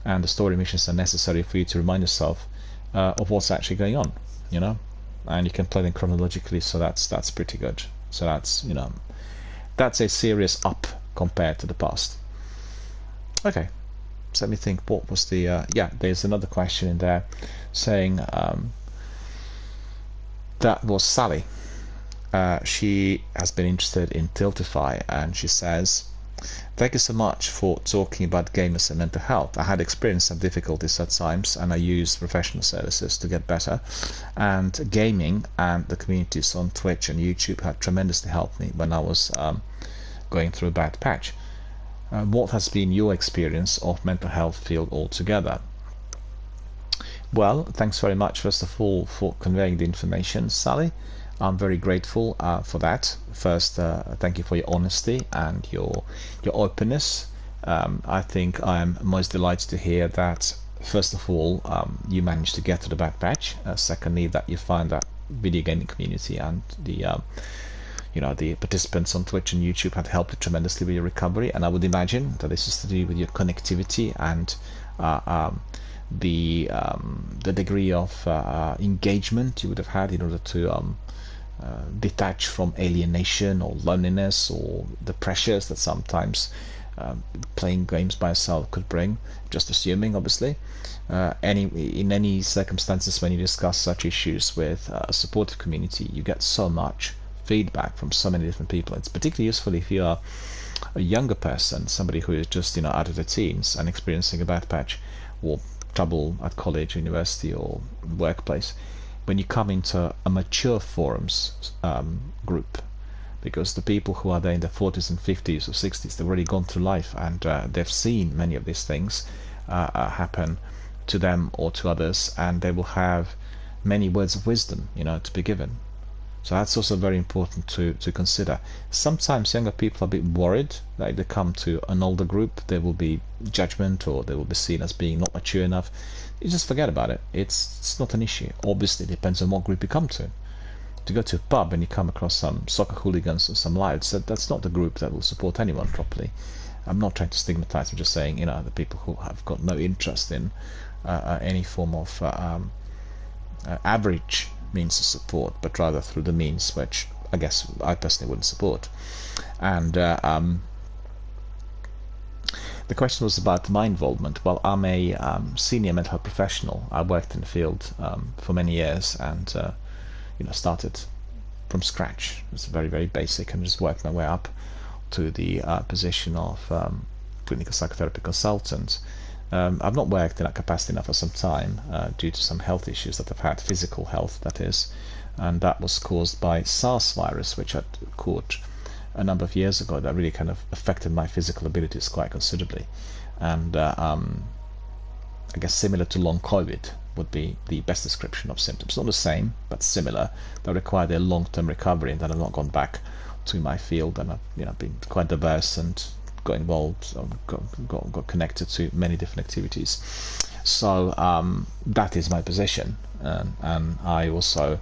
and the story missions are necessary for you to remind yourself of what's actually going on, you know, and you can play them chronologically, so that's pretty good. So that's, you know, that's a serious up compared to the past. Okay, so let me think. What was the yeah? There's another question in there saying that was Sally. She has been interested in Tiltify, and she says, thank you so much for talking about gamers and mental health. I had experienced some difficulties at times, and I use professional services to get better. And gaming and the communities on Twitch and YouTube have tremendously helped me when I was going through a bad patch. What has been your experience of mental health field altogether? Well, thanks very much, first of all, for conveying the information, Sally. I'm very grateful for that. First, thank you for your honesty and your openness. I think I am most delighted to hear that, first of all, you managed to get to the bad patch. Secondly, that you find that video gaming community and the you know, the participants on Twitch and YouTube had helped you tremendously with your recovery. And I would imagine that this is to do with your connectivity and the degree of engagement you would have had in order to detach from alienation or loneliness or the pressures that sometimes playing games by yourself could bring. Just assuming, obviously. In any circumstances when you discuss such issues with a supportive community, you get so much feedback from so many different people. It's particularly useful if you are a younger person, somebody who is just, you know, out of their teens and experiencing a bad patch or trouble at college, university, or workplace. When you come into a mature forums group, because the people who are there in their 40s and 50s or 60s, they've already gone through life, and they've seen many of these things happen to them or to others, and they will have many words of wisdom, you know, to be given. So that's also very important to consider. Sometimes younger people are a bit worried that if they come to an older group, there will be judgment or they will be seen as being not mature enough. You just forget about it. It's not an issue. Obviously, it depends on what group you come to. To go to a pub and you come across some soccer hooligans or some louds, that's not the group that will support anyone properly. I'm not trying to stigmatize. I'm just saying, you know, the people who have got no interest in any form of average means of support, but rather through the means which I guess I personally wouldn't support. And the question was about my involvement. Well, I'm a senior mental health professional. I worked in the field for many years, and you know, started from scratch. It's very, very basic, and just worked my way up to the position of clinical psychotherapy consultant. I've not worked in that capacity now for some time due to some health issues that I've had, physical health that is, and that was caused by SARS virus, which I caught a number of years ago, that really kind of affected my physical abilities quite considerably. And I guess similar to long COVID would be the best description of symptoms. Not the same, but similar. That required a long-term recovery, and then I've not gone back to my field, and I've been quite diverse and got involved, got connected to many different activities. So that is my position, and I also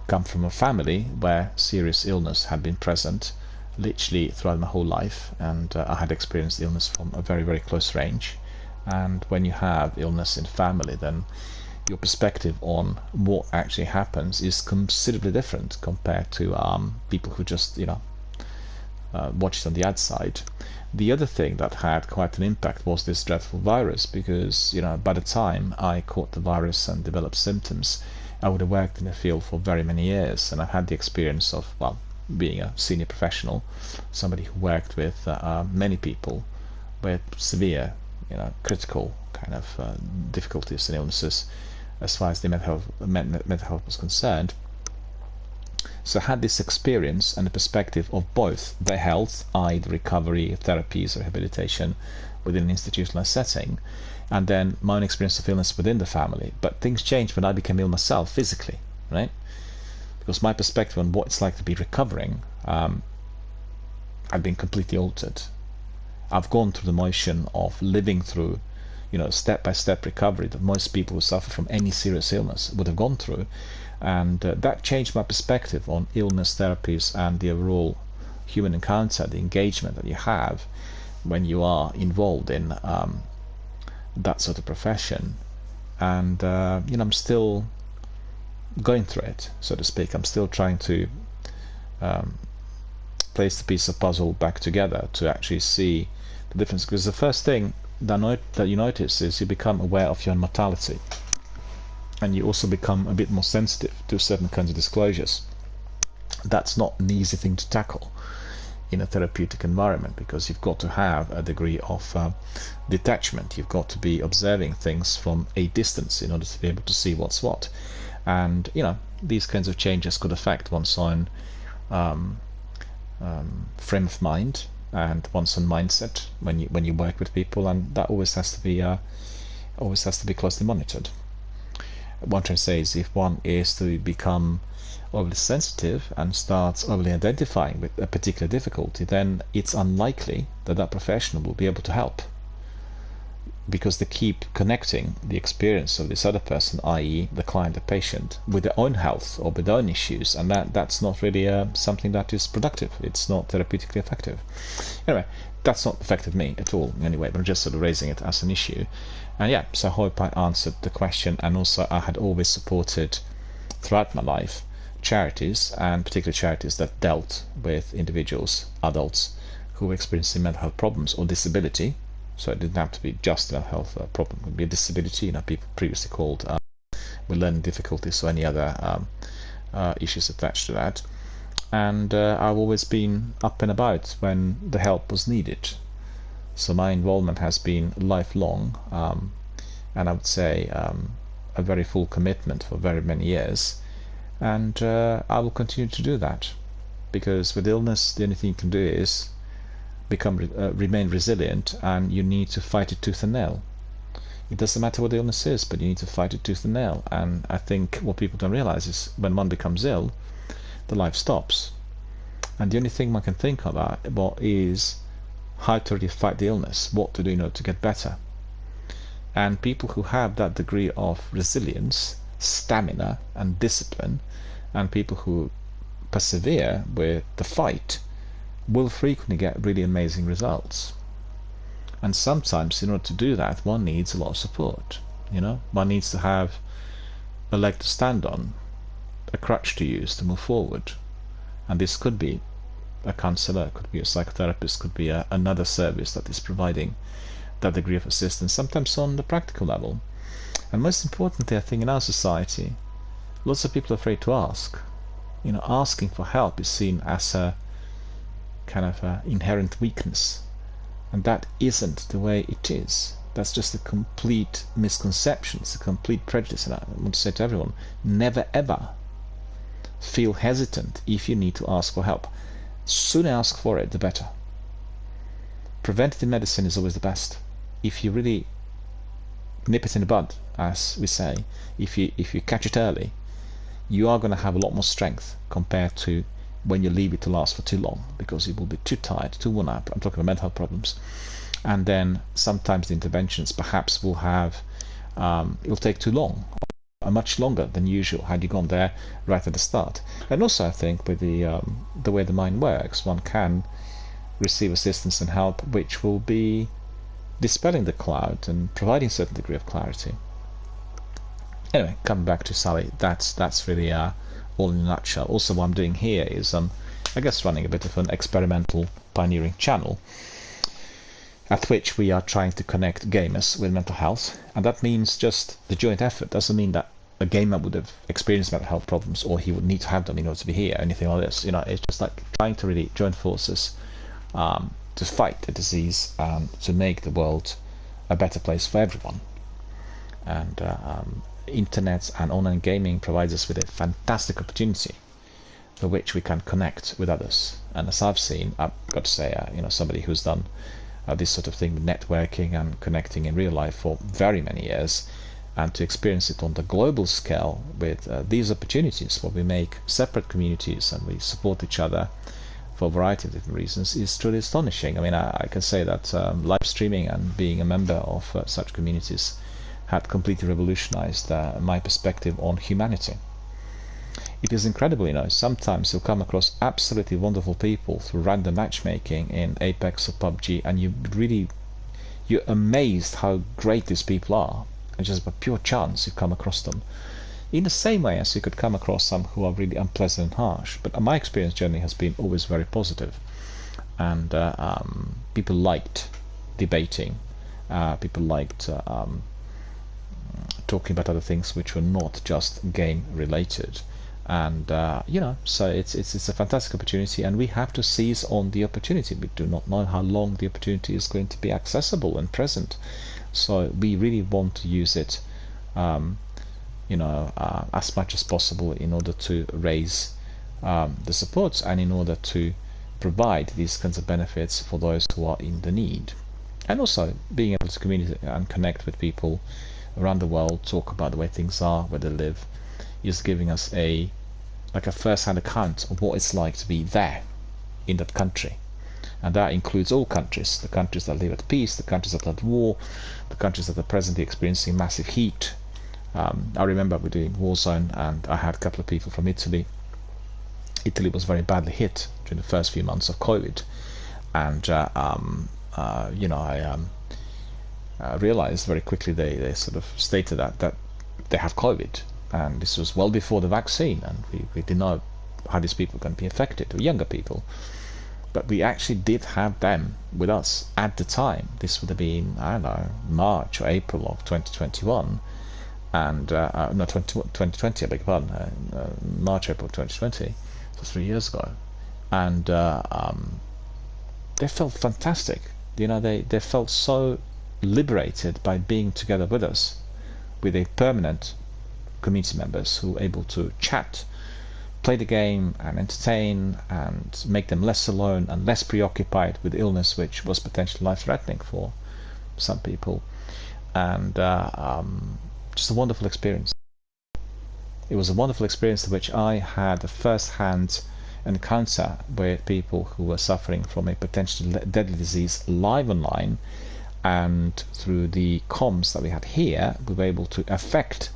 come from a family where serious illness had been present literally throughout my whole life, and I had experienced illness from a very, very close range. And when you have illness in family, then your perspective on what actually happens is considerably different compared to people who just, you know, watch it on the outside. The other thing that had quite an impact was this dreadful virus, because, you know, by the time I caught the virus and developed symptoms, I would have worked in the field for very many years, and I've had the experience of, well, being a senior professional, somebody who worked with many people with severe, you know, critical kind of difficulties and illnesses as far as the mental health was concerned. So I had this experience and the perspective of both their health, i.e. the recovery, therapies, rehabilitation within an institutionalized setting, and then my own experience of illness within the family. But things changed when I became ill myself physically, right? Because my perspective on what it's like to be recovering had been completely altered. I've gone through the motion of living through, you know, step-by-step recovery that most people who suffer from any serious illness would have gone through, and that changed my perspective on illness therapies and the overall human encounter, the engagement that you have when you are involved in that sort of profession and I'm still going through it, so to speak. I'm still trying to place the piece of puzzle back together to actually see the difference, because the first thing that you notice is you become aware of your mortality, and you also become a bit more sensitive to certain kinds of disclosures. That's not an easy thing to tackle in a therapeutic environment, because you've got to have a degree of detachment. You've got to be observing things from a distance in order to be able to see what's what. And these kinds of changes could affect one's own frame of mind and one's own mindset when you work with people, and that always has to be closely monitored. What I'm trying to say is, if one is to become overly sensitive and starts overly identifying with a particular difficulty, then it's unlikely that that professional will be able to help, because they keep connecting the experience of this other person, i.e. the client, the patient, with their own health or with their own issues, and that's not really something that is productive. It's not therapeutically effective. Anyway, that's not affected me at all anyway, but I'm just sort of raising it as an issue. And yeah, so I hope I answered the question. And also, I had always supported throughout my life charities, and particularly charities that dealt with individuals, adults, who were experiencing mental health problems or disability. So it didn't have to be just a mental health problem. It could be a disability, people previously called with learning difficulties or any other issues attached to that. And I've always been up and about when the help was needed. So my involvement has been lifelong, and I would say a very full commitment for very many years. And I will continue to do that, because with illness, the only thing you can do is remain resilient, and you need to fight it tooth and nail. It doesn't matter what the illness is, but you need to fight it tooth and nail. And I think what people don't realize is, when one becomes ill, the life stops, and the only thing one can think about is how to really fight the illness, what to do in order to get better. And people who have that degree of resilience, stamina and discipline, and people who persevere with the fight, will frequently get really amazing results. And sometimes, in order to do that, one needs a lot of support. One needs to have a leg to stand on, a crutch to use to move forward. And this could be a counselor, could be a psychotherapist, could be another service that is providing that degree of assistance, sometimes on the practical level. And most importantly, I think in our society, lots of people are afraid to ask. Asking for help is seen as a kind of inherent weakness, and that isn't the way it is. That's just a complete misconception. It's a complete prejudice, and I want to say to everyone, never ever feel hesitant if you need to ask for help. Sooner ask for it, the better. Preventative medicine is always the best. If you really nip it in the bud, as we say, if you catch it early, you are going to have a lot more strength compared to when you leave it to last for too long, because you will be too tired, too worn out. I'm talking about mental health problems. And then sometimes the interventions perhaps will have, it'll take too long, much longer than usual had you gone there right at the start. And also, I think with the way the mind works, one can receive assistance and help which will be dispelling the cloud and providing a certain degree of clarity. Anyway, coming back to Sally, that's really all in a nutshell. Also, what I'm doing here is I guess running a bit of an experimental pioneering channel, at which we are trying to connect gamers with mental health. And that means just the joint effort. Doesn't mean that a gamer would have experienced mental health problems, or he would need to have them in order to be here, anything like this. It's just like trying to really join forces to fight the disease and to make the world a better place for everyone. And internet and online gaming provides us with a fantastic opportunity for which we can connect with others. And as I've seen, I've got to say, somebody who's done this sort of thing with networking and connecting in real life for very many years, and to experience it on the global scale with these opportunities where we make separate communities and we support each other for a variety of different reasons, is truly astonishing. I mean, I can say that live streaming and being a member of such communities had completely revolutionized my perspective on humanity. It is incredible, sometimes you'll come across absolutely wonderful people through random matchmaking in Apex or PUBG, and you're amazed how great these people are. and just by pure chance you come across them. In the same way as you could come across some who are really unpleasant and harsh. But my experience generally has been always very positive, and people liked debating, people liked talking about other things which were not just game related. And so it's a fantastic opportunity, and we have to seize on the opportunity. We do not know how long the opportunity is going to be accessible and present, so we really want to use it as much as possible in order to raise the support and in order to provide these kinds of benefits for those who are in the need. And also being able to communicate and connect with people around the world, talk about the way things are, where they live, is giving us a first-hand account of what it's like to be there in that country. And that includes all countries, the countries that live at peace, the countries that are at war, the countries that are presently experiencing massive heat. I remember we were doing Warzone, and I had a couple of people from Italy. Italy was very badly hit during the first few months of COVID, and I realized very quickly they sort of stated that they have COVID, and this was well before the vaccine, and we didn't know how these people were going to be affected, or younger people. But we actually did have them with us at the time. This would have been, I don't know, March or April of 2021, and 2020, I beg your pardon, March, April 2020, so 3 years ago, and they felt fantastic. They felt so liberated by being together with us, with a permanent community members who were able to chat, play the game and entertain, and make them less alone and less preoccupied with illness which was potentially life-threatening for some people. And just a wonderful experience. It was a wonderful experience in which I had a first-hand encounter with people who were suffering from a potentially deadly disease live online, and through the comms that we had here, we were able to affect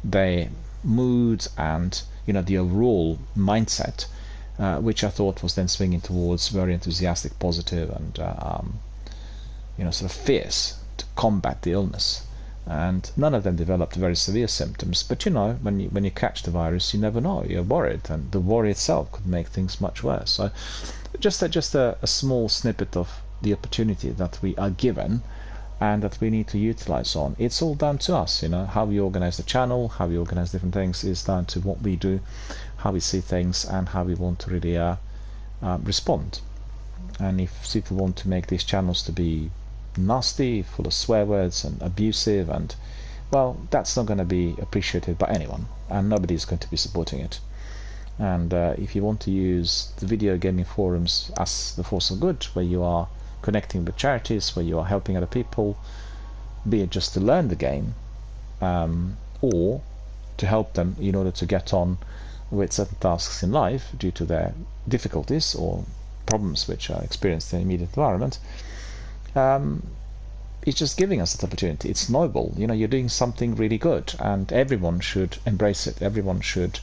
their mood and the overall mindset, which I thought was then swinging towards very enthusiastic, positive, and sort of fierce to combat the illness. And none of them developed very severe symptoms. But when you catch the virus, you never know. You're worried, and the worry itself could make things much worse. So, just a small snippet of the opportunity that we are given, and that we need to utilize on. It's all down to us, how we organize the channel, how we organize different things is down to what we do, how we see things, and how we want to really respond. And if people want to make these channels to be nasty, full of swear words and abusive, and well, that's not going to be appreciated by anyone, and nobody is going to be supporting it. And if you want to use the video gaming forums as the force of good, where you are connecting with charities, where you are helping other people, be it just to learn the game, or to help them in order to get on with certain tasks in life due to their difficulties or problems which are experienced in the immediate environment, it's just giving us that opportunity. It's noble. You're doing something really good, and everyone should embrace it. Everyone should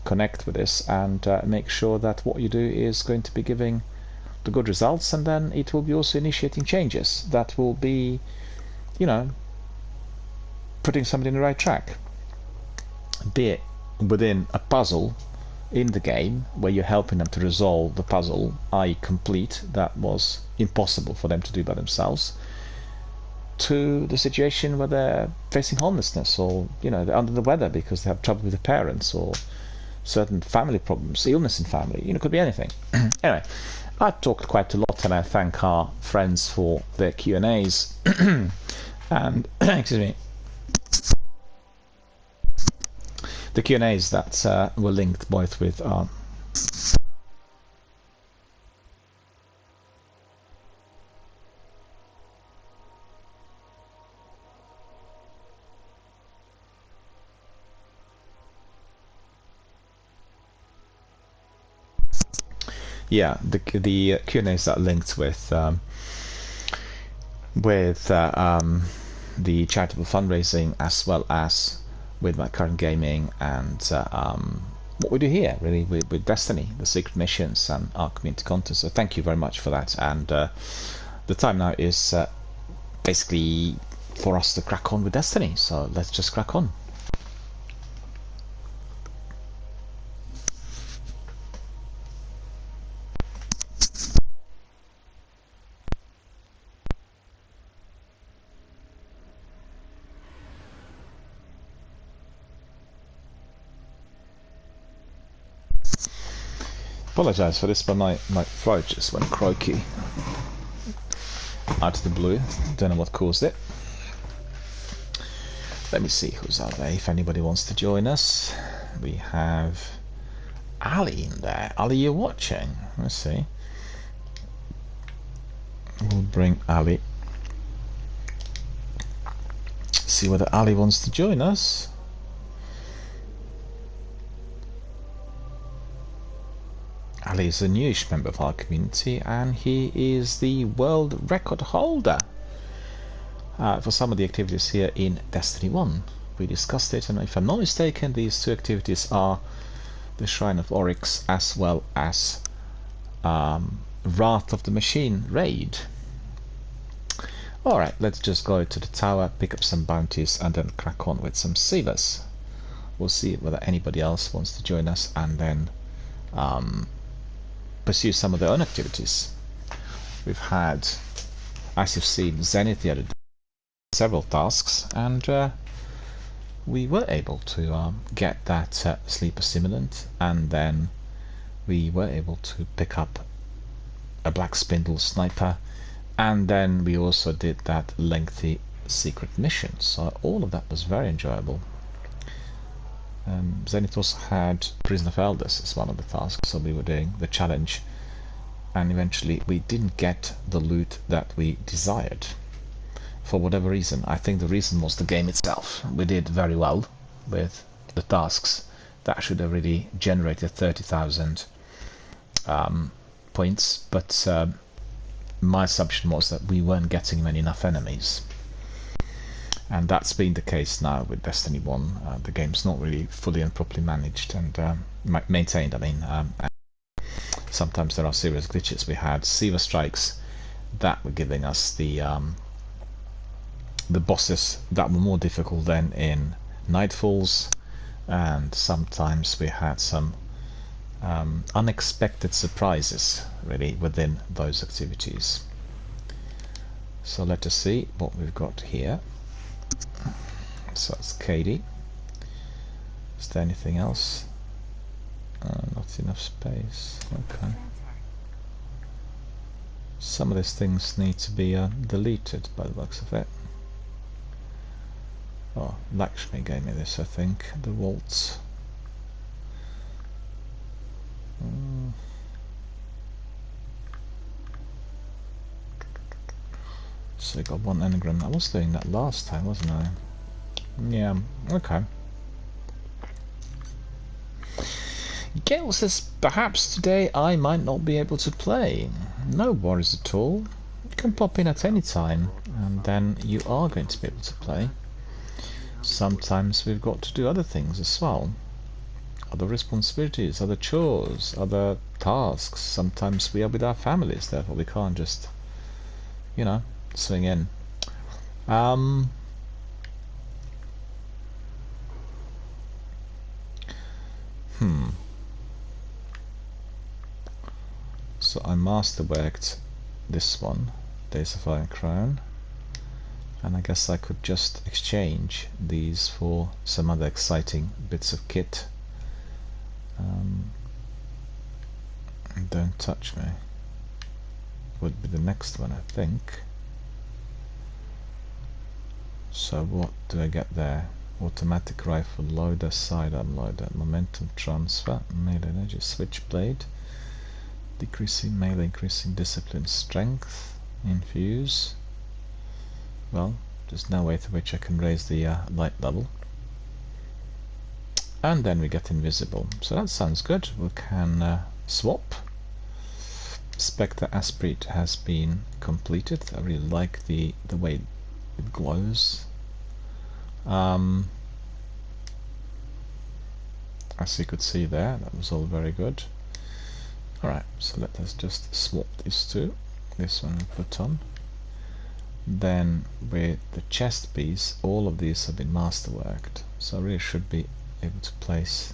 connect with this and make sure that what you do is going to be giving the good results, and then it will be also initiating changes that will be putting somebody in the right track, be it within a puzzle in the game where you're helping them to resolve the puzzle, i.e. complete, that was impossible for them to do by themselves, to the situation where they're facing homelessness, or they're under the weather because they have trouble with their parents, or certain family problems, illness in family, it could be anything. Anyway, I talked quite a lot, and I thank our friends for their Q&As and excuse me, the Q&As that were linked both with the Q&As that linked with the charitable fundraising, as well as with my current gaming and what we do here, really, with Destiny, the secret missions, and our community content. So thank you very much for that. And the time now is basically for us to crack on with Destiny. So let's just crack on. Apologise for this, but my throat just went croaky out of the blue. Don't know what caused it. Let me see who's out there, if anybody wants to join us. We have Ali in there. Ali, you're watching. Let's see. We'll bring Ali. See whether Ali wants to join us. Ali is a newish member of our community, and he is the world record holder for some of the activities here in Destiny 1. We discussed it, and if I'm not mistaken, these two activities are the Shrine of Oryx as well as Wrath of the Machine raid. Alright, let's just go to the tower, pick up some bounties, and then crack on with some Seavers. We'll see whether anybody else wants to join us, and then pursue some of their own activities. We've had, as you've seen, Zenith the other day, several tasks, and we were able to get that sleeper simulant, and then we were able to pick up a Black Spindle sniper, and then we also did that lengthy secret mission. So all of that was very enjoyable. Zenith also had Prison of Elders as one of the tasks, so we were doing the challenge, and eventually we didn't get the loot that we desired for whatever reason. I think the reason was the game itself. We did very well with the tasks that should have really generated 30,000 points, but my assumption was that we weren't getting enough enemies. And that's been the case now with Destiny 1. The game's not really fully and properly managed and maintained, I mean. Sometimes there are serious glitches. We had Seaver strikes that were giving us the bosses that were more difficult than in Nightfalls, and sometimes we had some unexpected surprises really within those activities. So let us see what we've got here. So it's Katie. Is there anything else? Not enough space. Okay. Some of these things need to be deleted by the looks of it. Oh, Lakshmi gave me this, I think. The waltz. So we got one engram. I was doing that last time, wasn't I? Yeah, okay. Gail says, perhaps today I might not be able to play. No worries at all. You can pop in at any time, and then you are going to be able to play. Sometimes we've got to do other things as well. Other responsibilities, other chores, other tasks. Sometimes we are with our families, therefore we can't just, you know, swing in. So I masterworked this one, Days of Iron Crown, and I guess I could just exchange these for some other exciting bits of kit. Don't touch me would be the next one, I think. So what do I get there? Automatic rifle loader, sidearm loader, momentum transfer, melee energy, switchblade, decreasing melee, increasing discipline, strength, infuse. Well, there's no way to which I can raise the light level. And then we get invisible. So that sounds good. We can swap. Spectre Esprit has been completed. I really like the way it glows. As you could see there, that was all very good. Alright, so let us just swap these two. This one we put on. Then with the chest piece, all of these have been masterworked, so I really should be able to place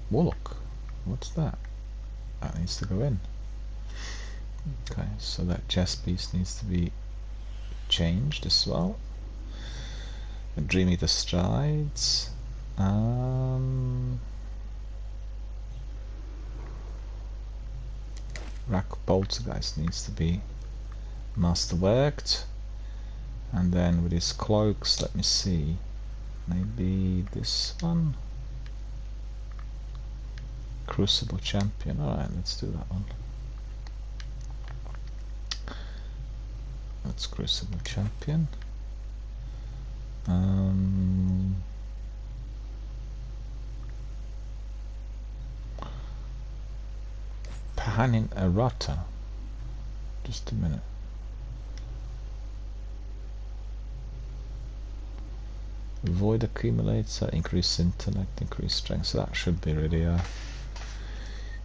Warlock. What's that? That needs to go in. Okay, so that chest piece needs to be changed as well. And Dream Eater Strides. Rack Poltergeist needs to be masterworked. And then with his cloaks, let me see. Maybe this one? Crucible Champion. Alright, let's do that one. That's Crucible Champion. Pahanin Errata. Just a minute. Void Accumulator, increase intellect, increase strength. So that should be really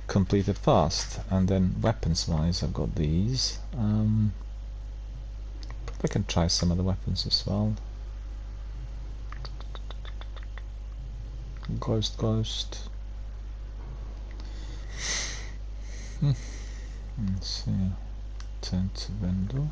completed fast. And then weapons wise, I've got these. Probably can try some of the weapons as well. Ghost. Let's see. Turn to Vendor.